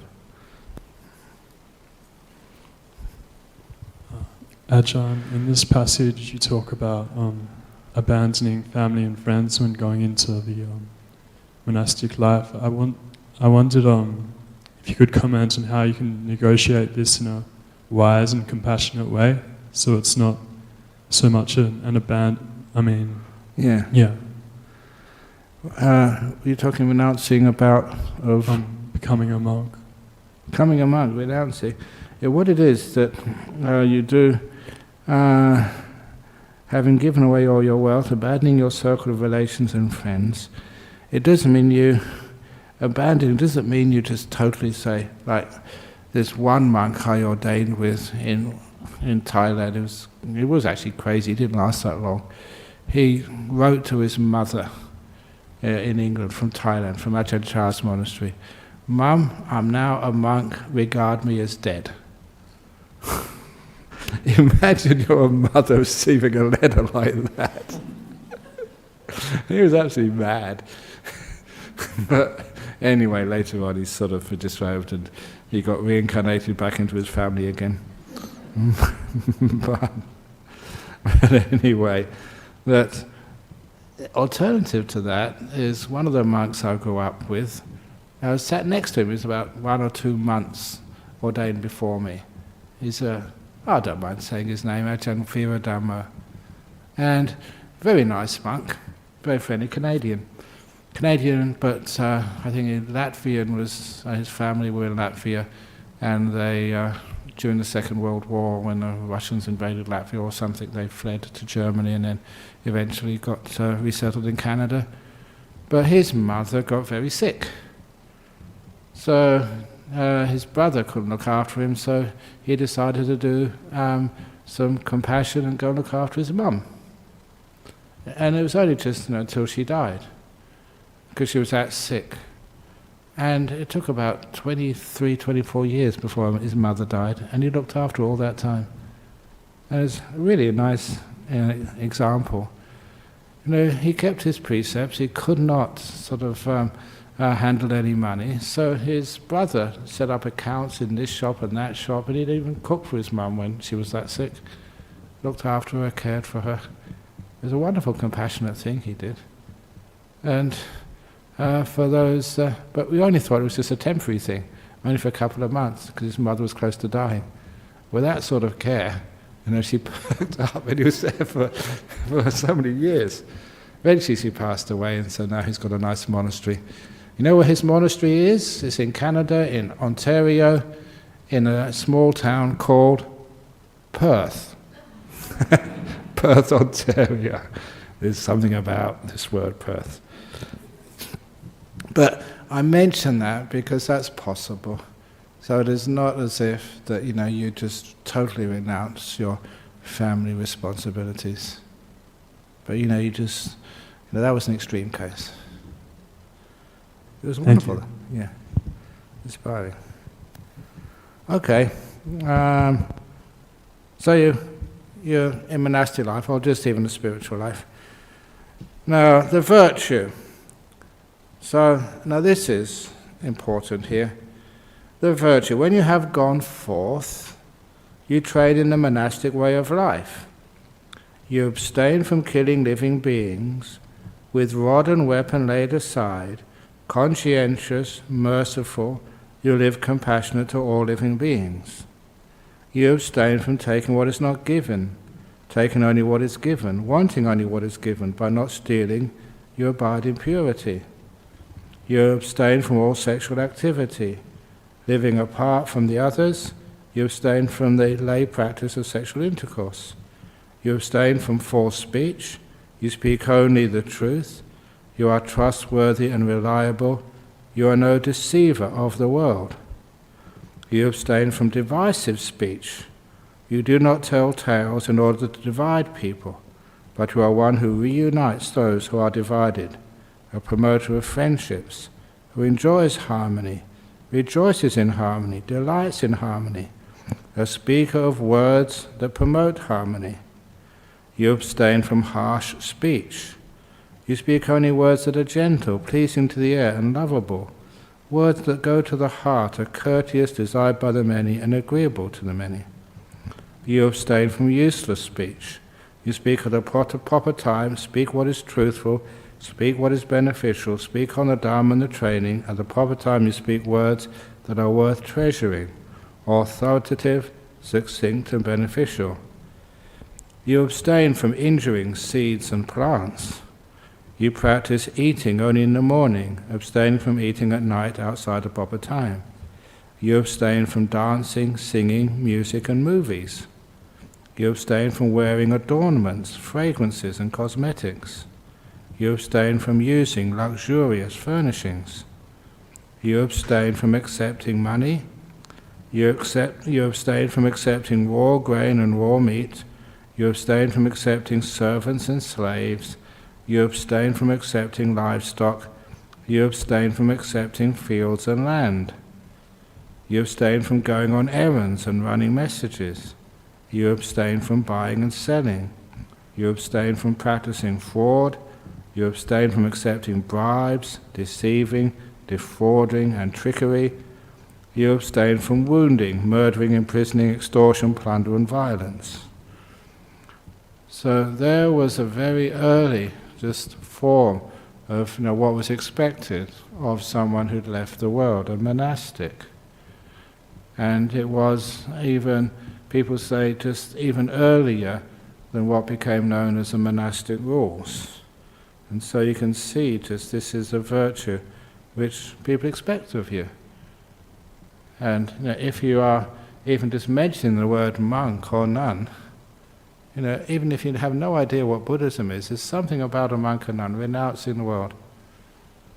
Speaker 7: Ajahn, in this passage you talk about abandoning family and friends when going into the monastic life. I wondered if you could comment on how you can negotiate this in a wise and compassionate way, so it's not so much an abandon. Yeah.
Speaker 1: You're talking renouncing about
Speaker 7: becoming a monk.
Speaker 1: Becoming a monk, renouncing. Yeah, what it is that you do, having given away all your wealth, abandoning your circle of relations and friends, it doesn't mean you abandon, it doesn't mean you just totally say, like there's one monk I ordained with in Thailand, it was actually crazy, it didn't last that long. He wrote to his mother in England from Thailand, from Ajahn Chah's monastery, "Mum, I'm now a monk, regard me as dead." Imagine your mother receiving a letter like that. He was absolutely mad. But anyway, later on he sort of disrobed and he got reincarnated back into his family again. but anyway, that alternative to that is one of the monks I grew up with. I was sat next to him. He was about 1 or 2 months ordained before me. He's a I don't mind saying his name, Ajahn Dhamma. And very nice monk, very friendly, Canadian, but I think Latvian was, his family were in Latvia, and they, during the Second World War, when the Russians invaded Latvia or something, they fled to Germany and then eventually got resettled in Canada. But his mother got very sick. So his brother couldn't look after him, so he decided to do some compassion and go and look after his mum. And it was only just until she died, because she was that sick. And it took about 23, 24 years before his mother died, and he looked after her all that time. And it was really a nice example. He kept his precepts. He could not sort of handle any money, so his brother set up accounts in this shop and that shop, and he'd even cook for his mum when she was that sick. Looked after her, cared for her. It was a wonderful, compassionate thing he did. And for those, but we only thought it was just a temporary thing, only for a couple of months, because his mother was close to dying. With that sort of care, she perked up, and he was there for so many years. Eventually she passed away, and so now he's got a nice monastery. You know where his monastery is? It's in Canada, in Ontario, in a small town called Perth. Perth, Ontario. There's something about this word Perth. But I mention that because that's possible. So it is not as if that you just totally renounce your family responsibilities. But you just that was an extreme case. It was wonderful. Yeah, inspiring. Okay, so you're in monastic life, or just even the spiritual life. Now the virtue. So now this is important here. The virtue. When you have gone forth, you trade in the monastic way of life. You abstain from killing living beings, with rod and weapon laid aside, conscientious, merciful, you live compassionate to all living beings. You abstain from taking what is not given, taking only what is given, wanting only what is given. By not stealing, you abide in purity. You abstain from all sexual activity. Living apart from the others, you abstain from the lay practice of sexual intercourse. You abstain from false speech. You speak only the truth. You are trustworthy and reliable. You are no deceiver of the world. You abstain from divisive speech. You do not tell tales in order to divide people, but you are one who reunites those who are divided, a promoter of friendships, who enjoys harmony, rejoices in harmony, delights in harmony, a speaker of words that promote harmony. You abstain from harsh speech. You speak only words that are gentle, pleasing to the ear, and lovable, words that go to the heart, are courteous, desired by the many, and agreeable to the many. You abstain from useless speech. You speak at the proper time, speak what is truthful, speak what is beneficial, speak on the Dharma and the training. At the proper time you speak words that are worth treasuring, authoritative, succinct, and beneficial. You abstain from injuring seeds and plants. You practice eating only in the morning, abstaining from eating at night outside the proper time. You abstain from dancing, singing, music, and movies. You abstain from wearing adornments, fragrances, and cosmetics. You abstain from using luxurious furnishings. You abstain from accepting money. You abstain from accepting raw grain and raw meat. You abstain from accepting servants and slaves. You abstain from accepting livestock. You abstain from accepting fields and land. You abstain from going on errands and running messages. You abstain from buying and selling. You abstain from practicing fraud. You abstain from accepting bribes, deceiving, defrauding, and trickery. You abstain from wounding, murdering, imprisoning, extortion, plunder, and violence. So there was a very early just form of what was expected of someone who'd left the world, a monastic. And it was even people say just even earlier than what became known as the monastic rules. And so you can see just this is a virtue which people expect of you. And if you are even just mentioning the word monk or nun, even if you have no idea what Buddhism is, there's something about a monk or nun renounced in the world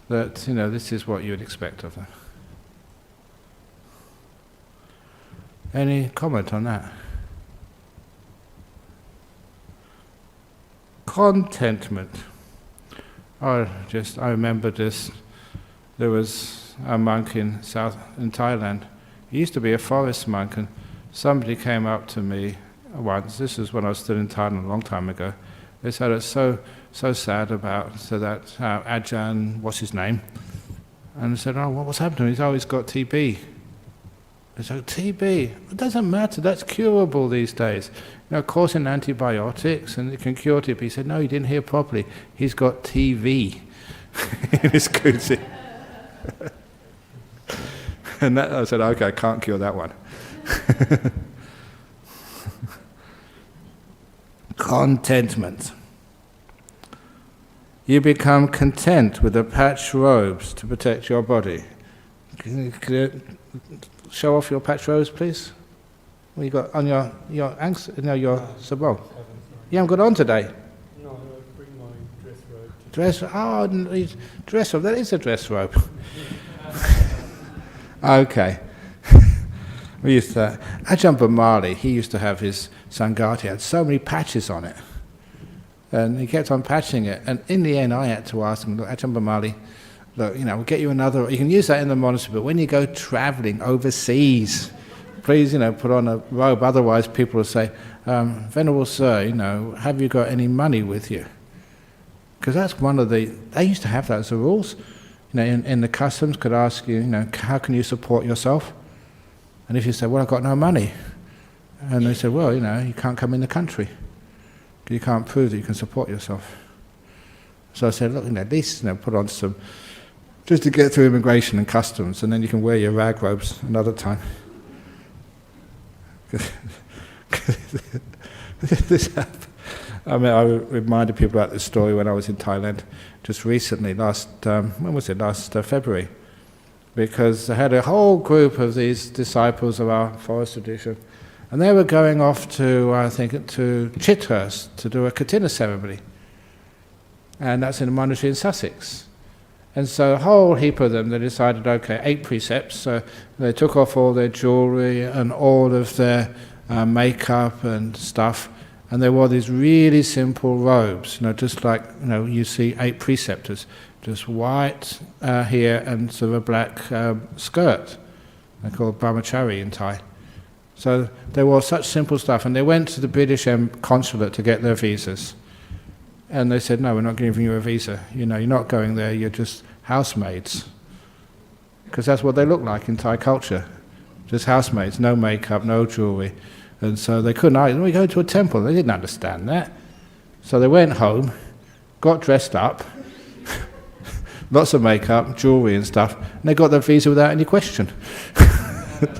Speaker 1: that, this is what you would expect of them. Any comment on that? Contentment. I remember this. There was a monk in Thailand. He used to be a forest monk, and somebody came up to me once. This was when I was still in Thailand a long time ago. They said it's so sad about that Ajahn, what's his name? And I said, what's happened to him? He's always got TB. They said, TB? It doesn't matter, that's curable these days. Of course in antibiotics and it can cure TB. He said, no, you didn't hear properly. He's got TV in his koozie. And I said, okay, I can't cure that one. Contentment. You become content with the patched robes to protect your body. Can you show off your patched robes, please? What you got on your ankle? No, your sabot. You haven't got on today.
Speaker 7: No, I bring my dress robe.
Speaker 1: Dress robe. That is a dress robe. Okay. We used to. Ajahn Brahm, he used to have his Sangha. He had so many patches on it, and he kept on patching it. And in the end, I had to ask him, look, Ajahn Brahm, look, we'll get you another. You can use that in the monastery, but when you go travelling overseas, please, put on a robe. Otherwise, people will say, Venerable Sir, have you got any money with you? Because that's one of the. They used to have that as the rules. In the customs, could ask you, how can you support yourself? And if you say, well, I've got no money, and they say, well, you can't come in the country. You can't prove that you can support yourself. So I said, look, at least, put on some, just to get through immigration and customs, and then you can wear your rag robes another time. This happened. I reminded people about this story when I was in Thailand just recently, last February, because I had a whole group of these disciples of our forest tradition, and they were going off to, to Chithurst to do a Katina ceremony, and that's in a monastery in Sussex. And so a whole heap of them, they decided, okay, 8 precepts, so they took off all their jewellery and all of their makeup and stuff, and they wore these really simple robes, just like, you see 8 preceptors, just white here and sort of a black skirt. They're called brahmachari in Thai. So they wore such simple stuff, and they went to the British consulate to get their visas. And they said, no, we're not giving you a visa. You're not going there, you're just housemaids. Because that's what they look like in Thai culture. Just housemaids, no makeup, no jewellery. And so they couldn't argue. We go to a temple. They didn't understand that. So they went home, got dressed up, lots of makeup, jewellery and stuff, and they got their visa without any question.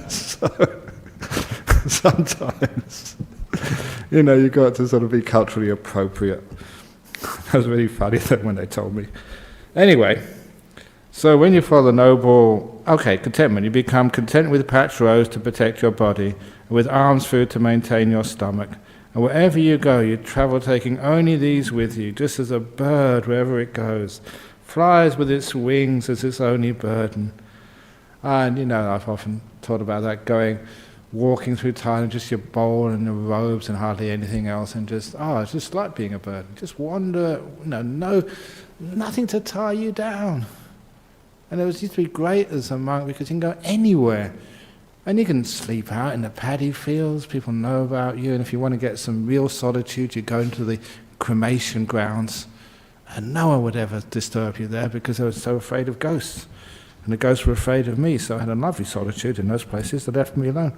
Speaker 1: So sometimes, you've got to sort of be culturally appropriate. That was really funny when they told me. Anyway, so when you follow the noble, contentment, you become content with patched robes to protect your body, and with alms food to maintain your stomach. And wherever you go, you travel taking only these with you, just as a bird, wherever it goes, flies with its wings as its only burden. And, I've often thought about that, walking through Thailand, just your bowl and your robes and hardly anything else, and it's just like being a bird. Just wander, nothing to tie you down. And it used to be great as a monk because you can go anywhere. And you can sleep out in the paddy fields, people know about you, and if you want to get some real solitude, you go into the cremation grounds, and no one would ever disturb you there because they were so afraid of ghosts. And the ghosts were afraid of me, so I had a lovely solitude in those places. They left me alone.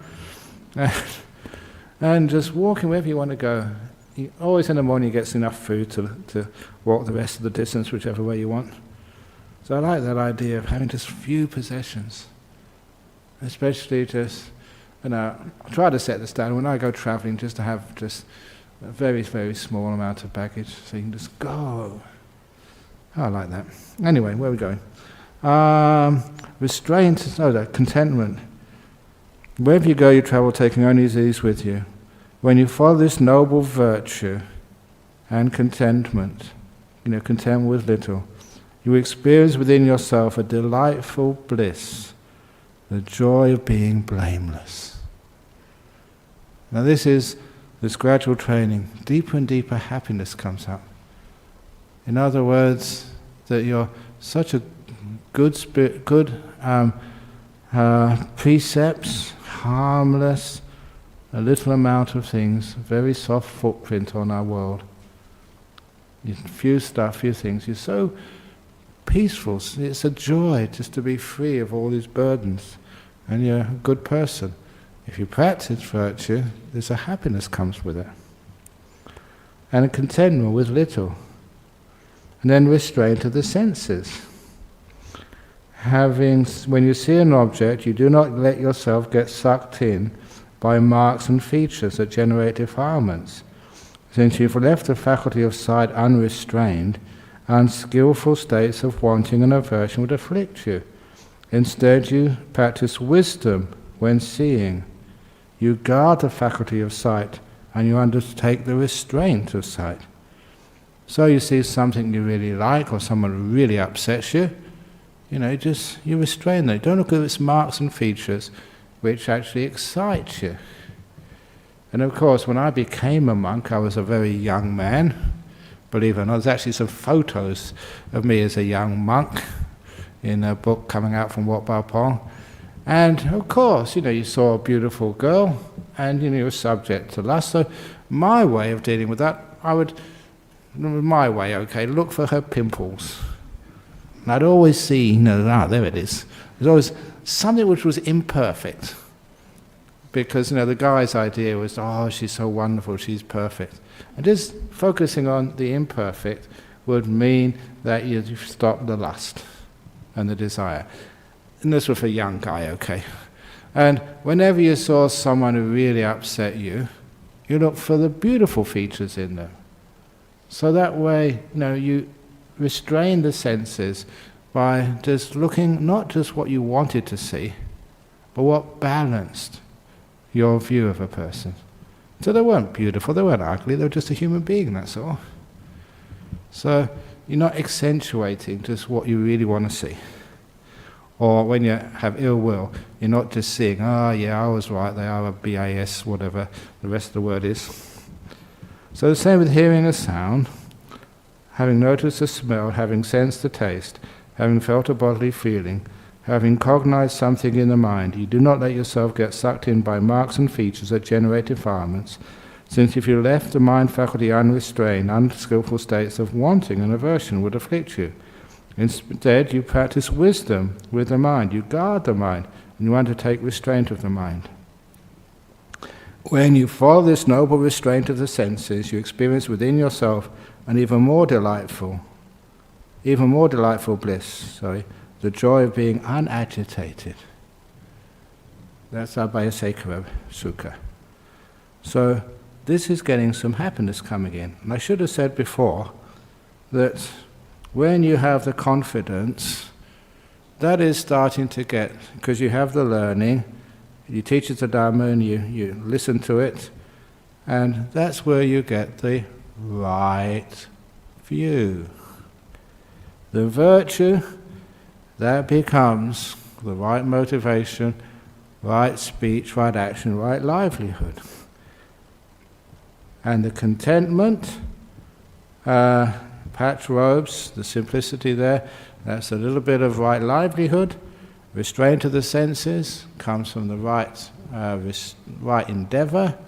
Speaker 1: And just walking wherever you want to go. Always in the morning you get enough food to walk the rest of the distance, whichever way you want. So I like that idea of having just few possessions. Especially just And I try to set the standard when I go travelling, just to have just a very, very small amount of baggage, so you can just go. I like that. Anyway, where are we going? Contentment. Wherever you go, you travel, taking only these with you. When you follow this noble virtue and contentment, content with little, you experience within yourself a delightful bliss, the joy of being blameless. Now this gradual training. Deeper and deeper happiness comes up. In other words, that you're such a good spirit, good precepts, harmless, a little amount of things, very soft footprint on our world. Few things. You're so peaceful. It's a joy just to be free of all these burdens. And you're a good person. If you practice virtue, there's a happiness comes with it. And a contentment with little. And then restraint of the senses. When you see an object, you do not let yourself get sucked in by marks and features that generate defilements. Since you've left the faculty of sight unrestrained, unskillful states of wanting and aversion would afflict you. Instead, you practice wisdom when seeing. You guard the faculty of sight, and you undertake the restraint of sight. So you see something you really like, or someone who really upsets you, you restrain them. Don't look at its marks and features, which actually excite you. And of course, when I became a monk, I was a very young man. Believe it or not, there's actually some photos of me as a young monk in a book coming out from Wat Pah Pong. And of course, you saw a beautiful girl, and you were subject to lust. So my way of dealing with that, look for her pimples. And I'd always see, there it is. There's always something which was imperfect. Because, the guy's idea was, she's so wonderful, she's perfect. And just focusing on the imperfect would mean that you stop the lust and the desire. And this was for a young guy, okay. And whenever you saw someone who really upset you, you look for the beautiful features in them. So that way, you restrain the senses by just looking not just what you wanted to see, but what balanced your view of a person. So they weren't beautiful, they weren't ugly, they were just a human being, that's all. So you're not accentuating just what you really want to see. Or when you have ill will, you're not just seeing, I was right, they are a BAS, whatever the rest of the word is. So the same with hearing a sound, having noticed a smell, having sensed a taste, having felt a bodily feeling, having cognized something in the mind, you do not let yourself get sucked in by marks and features that generate defilements, since if you left the mind faculty unrestrained, unskillful states of wanting and aversion would afflict you. Instead, you practice wisdom with the mind, you guard the mind, and you undertake restraint of the mind. When you follow this noble restraint of the senses, you experience within yourself an even more delightful bliss, the joy of being unagitated. That's Abhayasekara Sukha. So this is getting some happiness coming in. And I should have said before that when you have the confidence, that is starting to get, because you have the learning, you teach it the Dhamma and you listen to it, and that's where you get the right view. The virtue, that becomes the right motivation, right speech, right action, right livelihood. And the contentment, patch robes, the simplicity there, that's a little bit of right livelihood. Restraint of the senses comes from the right endeavor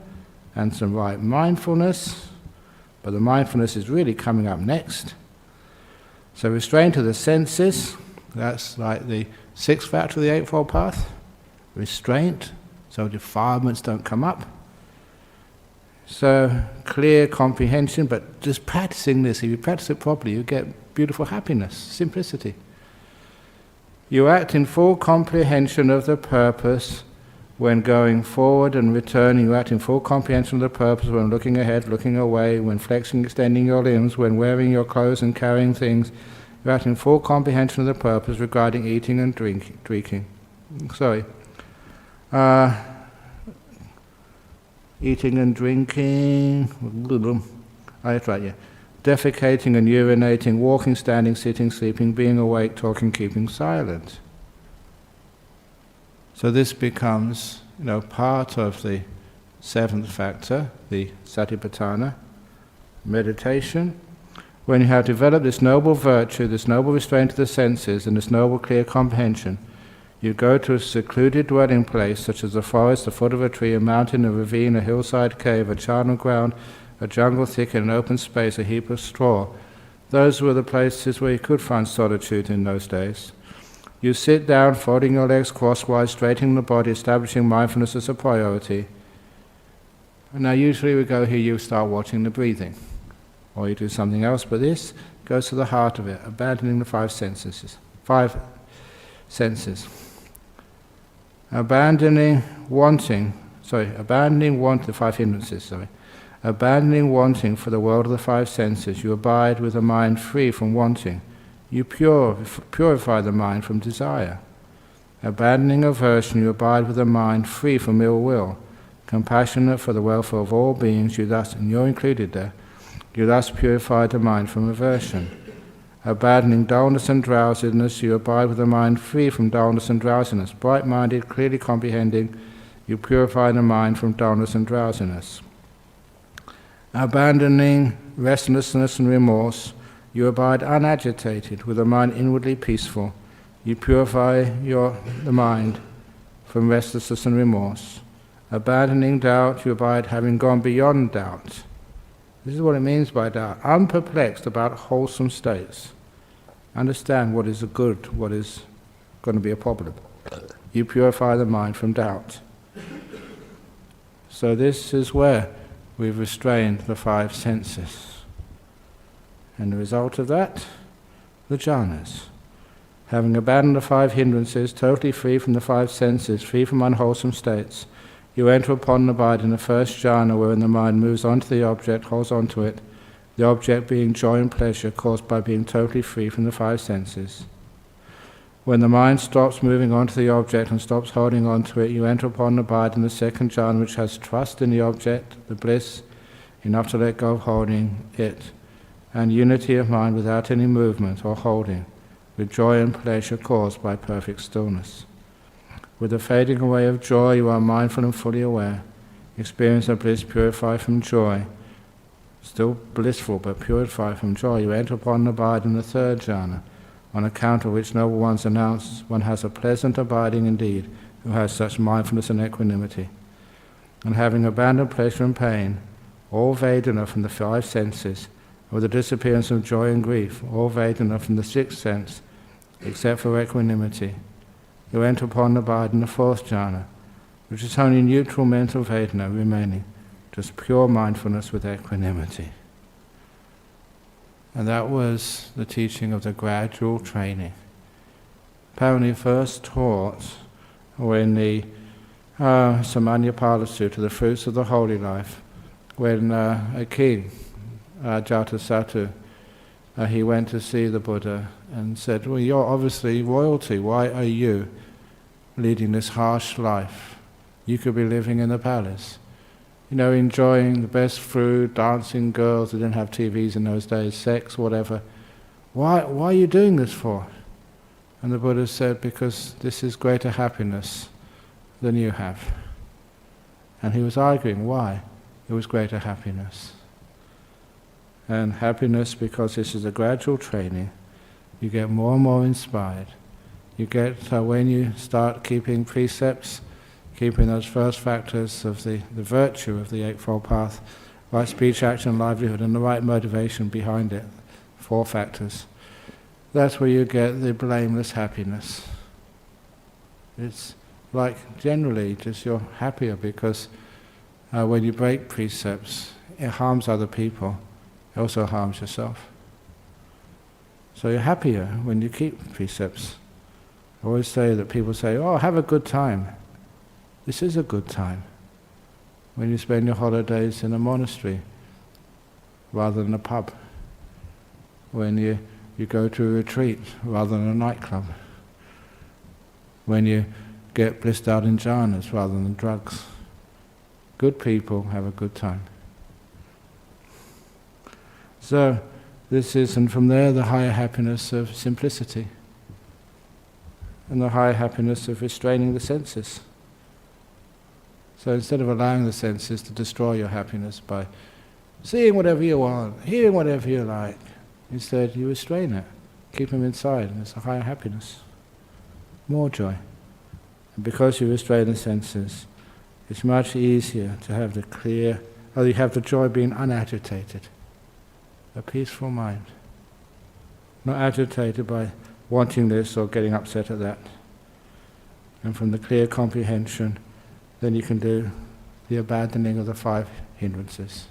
Speaker 1: and some right mindfulness, but the mindfulness is really coming up next. So restraint of the senses, that's like the sixth factor of the Eightfold Path. Restraint, so defilements don't come up. So clear comprehension, but just practicing this, if you practice it properly, you get beautiful happiness, simplicity. You act in full comprehension of the purpose When going forward and returning, you act in full comprehension of the purpose. When looking ahead, looking away, when flexing, extending your limbs, when wearing your clothes and carrying things, you act in full comprehension of the purpose regarding eating and drinking. Eating and drinking. That's right, yeah. Defecating and urinating, walking, standing, sitting, sleeping, being awake, talking, keeping silent. So this becomes, part of the seventh factor, the satipatthana, meditation. When you have developed this noble virtue, this noble restraint of the senses, and this noble clear comprehension, you go to a secluded dwelling place, such as a forest, the foot of a tree, a mountain, a ravine, a hillside cave, a charnel ground, a jungle thicket, an open space, a heap of straw. Those were the places where you could find solitude in those days. You sit down, folding your legs crosswise, straightening the body, establishing mindfulness as a priority. And now usually we go here, you start watching the breathing. Or you do something else, but this goes to the heart of it, abandoning the five senses. Abandoning wanting the five hindrances, Abandoning wanting for the world of the five senses, you abide with a mind free from wanting. You purify the mind from desire. Abandoning aversion, you abide with a mind free from ill will. Compassionate for the welfare of all beings, and you're included there, you thus purify the mind from aversion. Abandoning dullness and drowsiness, you abide with a mind free from dullness and drowsiness. Bright-minded, clearly comprehending, you purify the mind from dullness and drowsiness. Abandoning restlessness and remorse, you abide unagitated, with a mind inwardly peaceful. You purify the mind from restlessness and remorse. Abandoning doubt, you abide having gone beyond doubt. This is what it means by doubt. Unperplexed about wholesome states. Understand what is a good, what is going to be a problem. You purify the mind from doubt. So this is where we've restrained the five senses. And the result of that, the jhanas. Having abandoned the five hindrances, totally free from the five senses, free from unwholesome states, you enter upon and abide in the first jhana, wherein the mind moves onto the object, holds onto it, the object being joy and pleasure caused by being totally free from the five senses. When the mind stops moving onto the object and stops holding onto it, you enter upon and abide in the second jhana, which has trust in the object, the bliss, enough to let go of holding it, and unity of mind without any movement or holding, with joy and pleasure caused by perfect stillness. With the fading away of joy, you are mindful and fully aware. Experience of bliss purified from joy. Still blissful, but purified from joy, you enter upon and abide in the third jhana, on account of which noble ones announce one has a pleasant abiding indeed, who has such mindfulness and equanimity. And having abandoned pleasure and pain, all Vedana from the five senses, with the disappearance of joy and grief, all Vedana from the sixth sense, except for equanimity, you enter upon and abide in the fourth jhana, which is only neutral mental Vedana remaining, just pure mindfulness with equanimity. And that was the teaching of the gradual training. Apparently first taught when the Samanyapala Sutta, the fruits of the holy life, when a king, Jatasattu, he went to see the Buddha and said, well, you're obviously royalty, why are you leading this harsh life? You could be living in the palace, enjoying the best food, dancing girls, they didn't have TVs in those days, sex, whatever. Why are you doing this for? And the Buddha said, because this is greater happiness than you have. And he was arguing why it was greater happiness. And happiness, because this is a gradual training, you get more and more inspired. You get, when you start keeping precepts, keeping those first factors of the virtue of the Eightfold Path, right speech, action, livelihood, and the right motivation behind it, 4 factors, that's where you get the blameless happiness. It's like generally just you're happier because when you break precepts, it harms other people, it also harms yourself. So you're happier when you keep precepts. I always say that people say, oh, have a good time. This is a good time. When you spend your holidays in a monastery rather than a pub. When you go to a retreat rather than a nightclub. When you get blissed out in jhanas rather than drugs. Good people have a good time. So this is, and from there, the higher happiness of simplicity and the higher happiness of restraining the senses. So instead of allowing the senses to destroy your happiness by seeing whatever you want, hearing whatever you like, instead you restrain it, keep them inside, and it's a higher happiness, more joy. And because you restrain the senses, it's much easier to have the clear, or you have the joy being unagitated, a peaceful mind, not agitated by wanting this or getting upset at that. And from the clear comprehension, then you can do the abandoning of the 5 hindrances.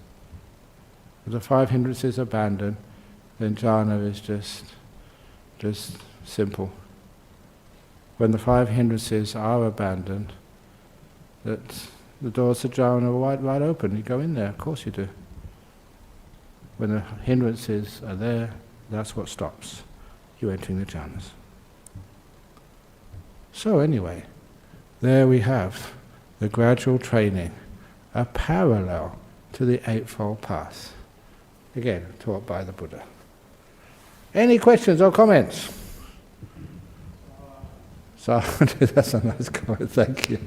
Speaker 1: If the 5 hindrances are abandoned, then jhana is just simple. When the 5 hindrances are abandoned, that the doors to jhana are wide open. You go in there, of course you do. When the hindrances are there, that's what stops you entering the jhanas. So anyway, there we have the gradual training, a parallel to the Eightfold Path. Again, taught by the Buddha. Any questions or comments? So that's a nice comment, thank you.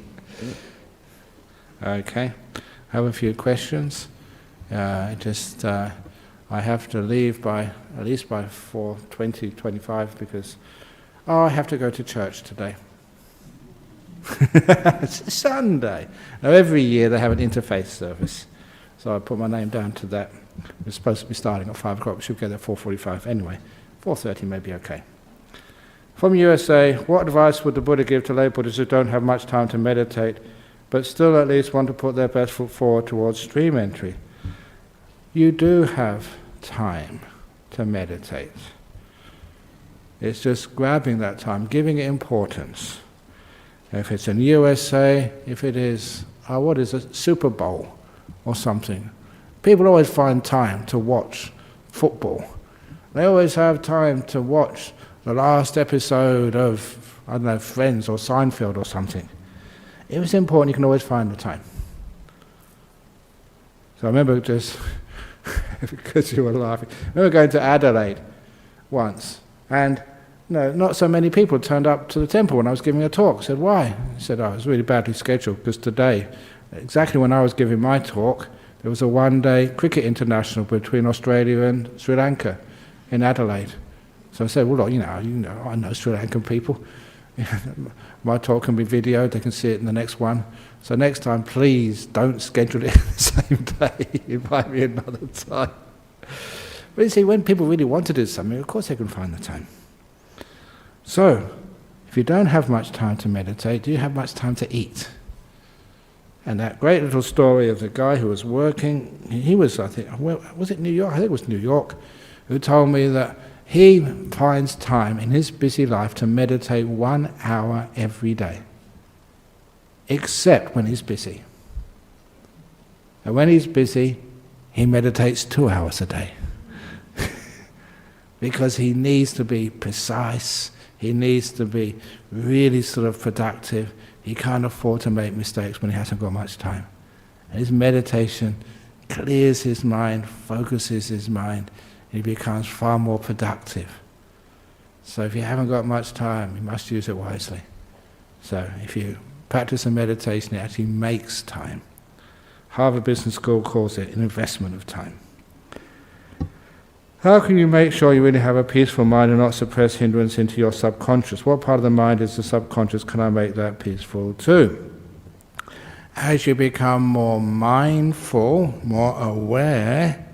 Speaker 1: Okay, I have a few questions. I have to leave at least by 4:20, because I have to go to church today. It's Sunday. Now every year they have an interfaith service, so I put my name down to that. We're supposed to be starting at 5 o'clock, we should get at 4:45 anyway. 4:30 may be okay. From USA, what advice would the Buddha give to lay Buddhists who don't have much time to meditate, but still at least want to put their best foot forward towards stream entry? You do have time to meditate. It's just grabbing that time, giving it importance. If it's in the USA, if it is, what is a Super Bowl or something, people always find time to watch football. They always have time to watch the last episode of, I don't know, Friends or Seinfeld or something. If it's important, you can always find the time. So I remember just, because you were laughing, I remember going to Adelaide once, and not so many people turned up to the temple when I was giving a talk. I said, why? I said, it was really badly scheduled, because today, exactly when I was giving my talk, there was a one-day cricket international between Australia and Sri Lanka in Adelaide. So I said, well, I know Sri Lankan people. My talk can be videoed, they can see it in the next one. So next time, please don't schedule it the same day. Invite me another time. But you see, when people really want to do something, of course they can find the time. So, if you don't have much time to meditate, do you have much time to eat? And that great little story of the guy who was working, he was, I think, was it New York? I think it was New York, who told me that he finds time in his busy life to meditate 1 hour every day, except when he's busy. And when he's busy, he meditates 2 hours a day. Because he needs to be precise, he needs to be really sort of productive. He can't afford to make mistakes when he hasn't got much time. And his meditation clears his mind, focuses his mind, he becomes far more productive. So if you haven't got much time, you must use it wisely. So if you practice a meditation, it actually makes time. Harvard Business School calls it an investment of time. How can you make sure you really have a peaceful mind and not suppress hindrance into your subconscious? What part of the mind is the subconscious? Can I make that peaceful too? As you become more mindful, more aware,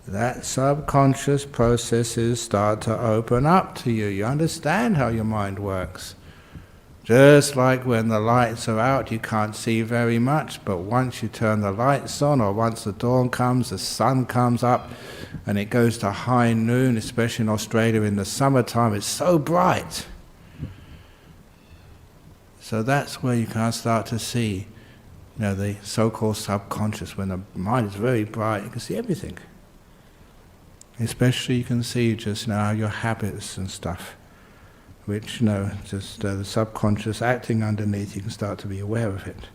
Speaker 1: that subconscious processes start to open up to you. You understand how your mind works. Just like when the lights are out, you can't see very much, but once you turn the lights on, or once the dawn comes, the sun comes up, and it goes to high noon, especially in Australia in the summertime, it's so bright. So that's where you can start to see, the so-called subconscious. When the mind is very bright, you can see everything. Especially you can see just now your habits and stuff, which, just the subconscious acting underneath, you can start to be aware of it.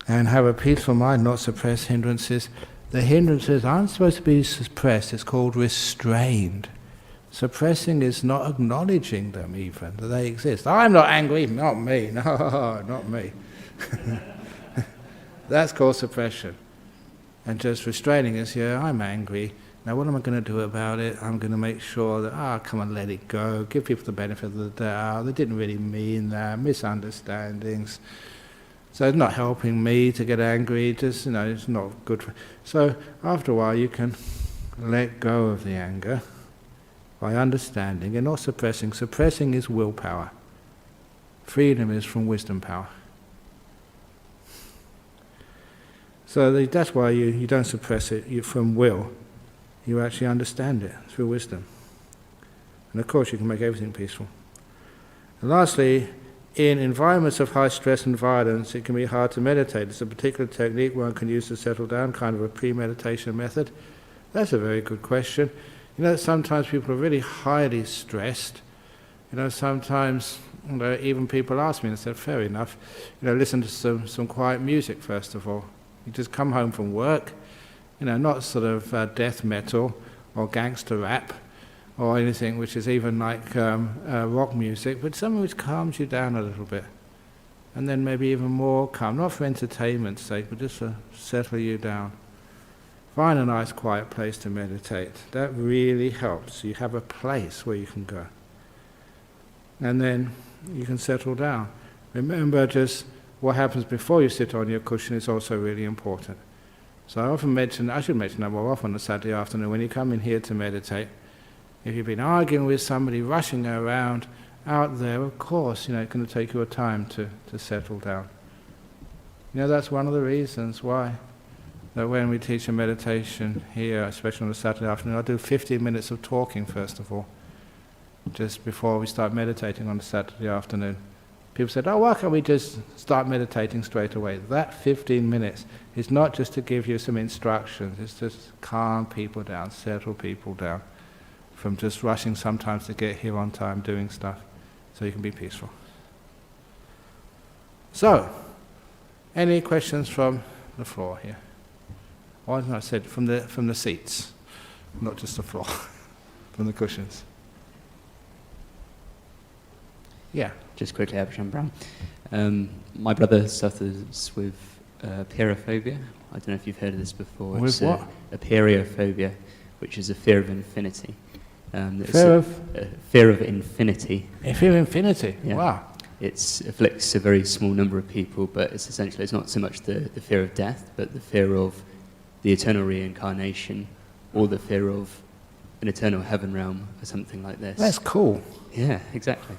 Speaker 1: And have a peaceful mind, not suppress hindrances. The hindrances aren't supposed to be suppressed, it's called restrained. Suppressing is not acknowledging them even, that they exist. I'm not angry, not me, no, not me. That's called suppression. And just restraining is, I'm angry. Now what am I going to do about it? I'm going to make sure that, come on, let it go. Give people the benefit of the doubt. They didn't really mean that. Misunderstandings. So it's not helping me to get angry. Just, it's not good. So after a while you can let go of the anger by understanding and not suppressing. Suppressing is willpower. Freedom is from wisdom power. So that's why you don't suppress it from will. You actually understand it through wisdom. And of course you can make everything peaceful. And lastly, in environments of high stress and violence, it can be hard to meditate. It's a particular technique one can use to settle down, kind of a pre-meditation method. That's a very good question. Sometimes people are really highly stressed. Sometimes even people ask me, and I said, fair enough, listen to some quiet music first of all. You just come home from work, not sort of death metal or gangster rap or anything which is even like rock music, but something which calms you down a little bit. And then maybe even more calm, not for entertainment's sake, but just to settle you down. Find a nice quiet place to meditate. That really helps. You have a place where you can go. And then you can settle down. Remember, just what happens before you sit on your cushion is also really important. So I often mention, I should mention that more often on a Saturday afternoon, when you come in here to meditate, if you've been arguing with somebody, rushing around out there, of course, it's going to take you a time to settle down. That's one of the reasons why that when we teach a meditation here, especially on a Saturday afternoon, I do 15 minutes of talking first of all, just before we start meditating on a Saturday afternoon. People said, why can't we just start meditating straight away? That 15 minutes is not just to give you some instructions, it's just calm people down, settle people down from just rushing sometimes to get here on time doing stuff, so you can be peaceful. So, any questions from the floor here? Or as I said, from the seats, not just the floor, from the cushions. Yeah.
Speaker 6: Just quickly, Ajahn Brahm. My brother suffers with periophobia. I don't know if you've heard of this before.
Speaker 1: With what?
Speaker 6: A periophobia, which is a fear of infinity.
Speaker 1: Fear of
Speaker 6: infinity.
Speaker 1: A fear of infinity?
Speaker 6: Yeah.
Speaker 1: Wow.
Speaker 6: It afflicts a very small number of people, but it's not so much the fear of death, but the fear of the eternal reincarnation, or the fear of an eternal heaven realm, or something like this.
Speaker 1: That's cool.
Speaker 6: Yeah, exactly.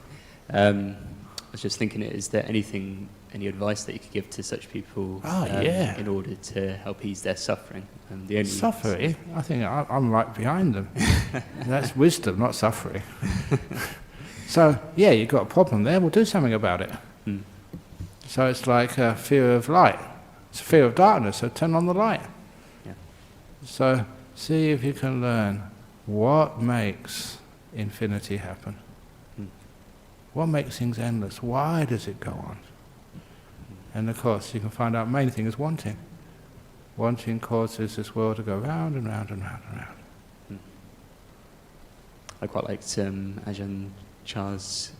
Speaker 6: I was just thinking, is there any advice that you could give to such people in order to help ease their suffering?
Speaker 1: Suffering? I think I'm right behind them. That's wisdom, not suffering. So, yeah, you've got a problem there, we'll do something about it.
Speaker 6: Mm.
Speaker 1: So it's like a fear of light. It's a fear of darkness, so turn on the light.
Speaker 6: Yeah.
Speaker 1: So see if you can learn what makes infinity happen. What makes things endless? Why does it go on? And of course, you can find out the main thing is wanting. Wanting causes this world to go round and round and round and round.
Speaker 6: I quite liked Ajahn Chah's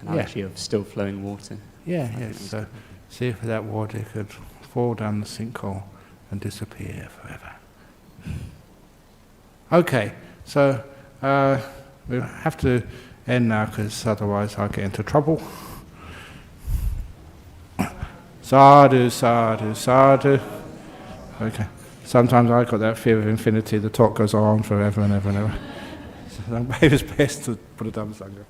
Speaker 6: analogy of still flowing water.
Speaker 1: Yeah. So see if that water could fall down the sinkhole and disappear forever. Okay, so we'll have to end now because otherwise I'll get into trouble. Sadhu, sadhu, sadhu. Okay. Sometimes I've got that fear of infinity, the talk goes on forever and ever and ever. So maybe it's best to put a Dhamma Sangha.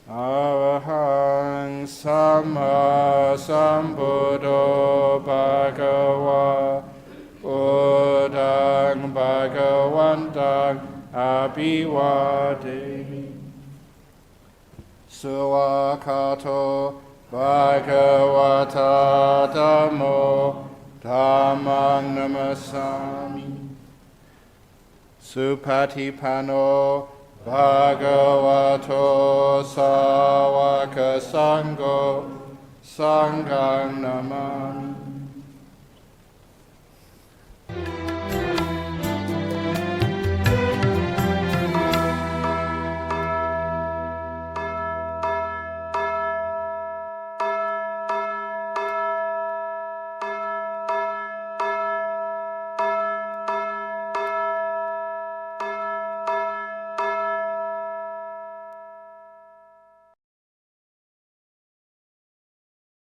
Speaker 1: Arahang Samma Sambuddho Bhagava Buddhaṃ abhivademi. Suwakato bhagavata dhammo dhammang namasami. Supatipano bhagavato sāvaka sangho sanghang namami.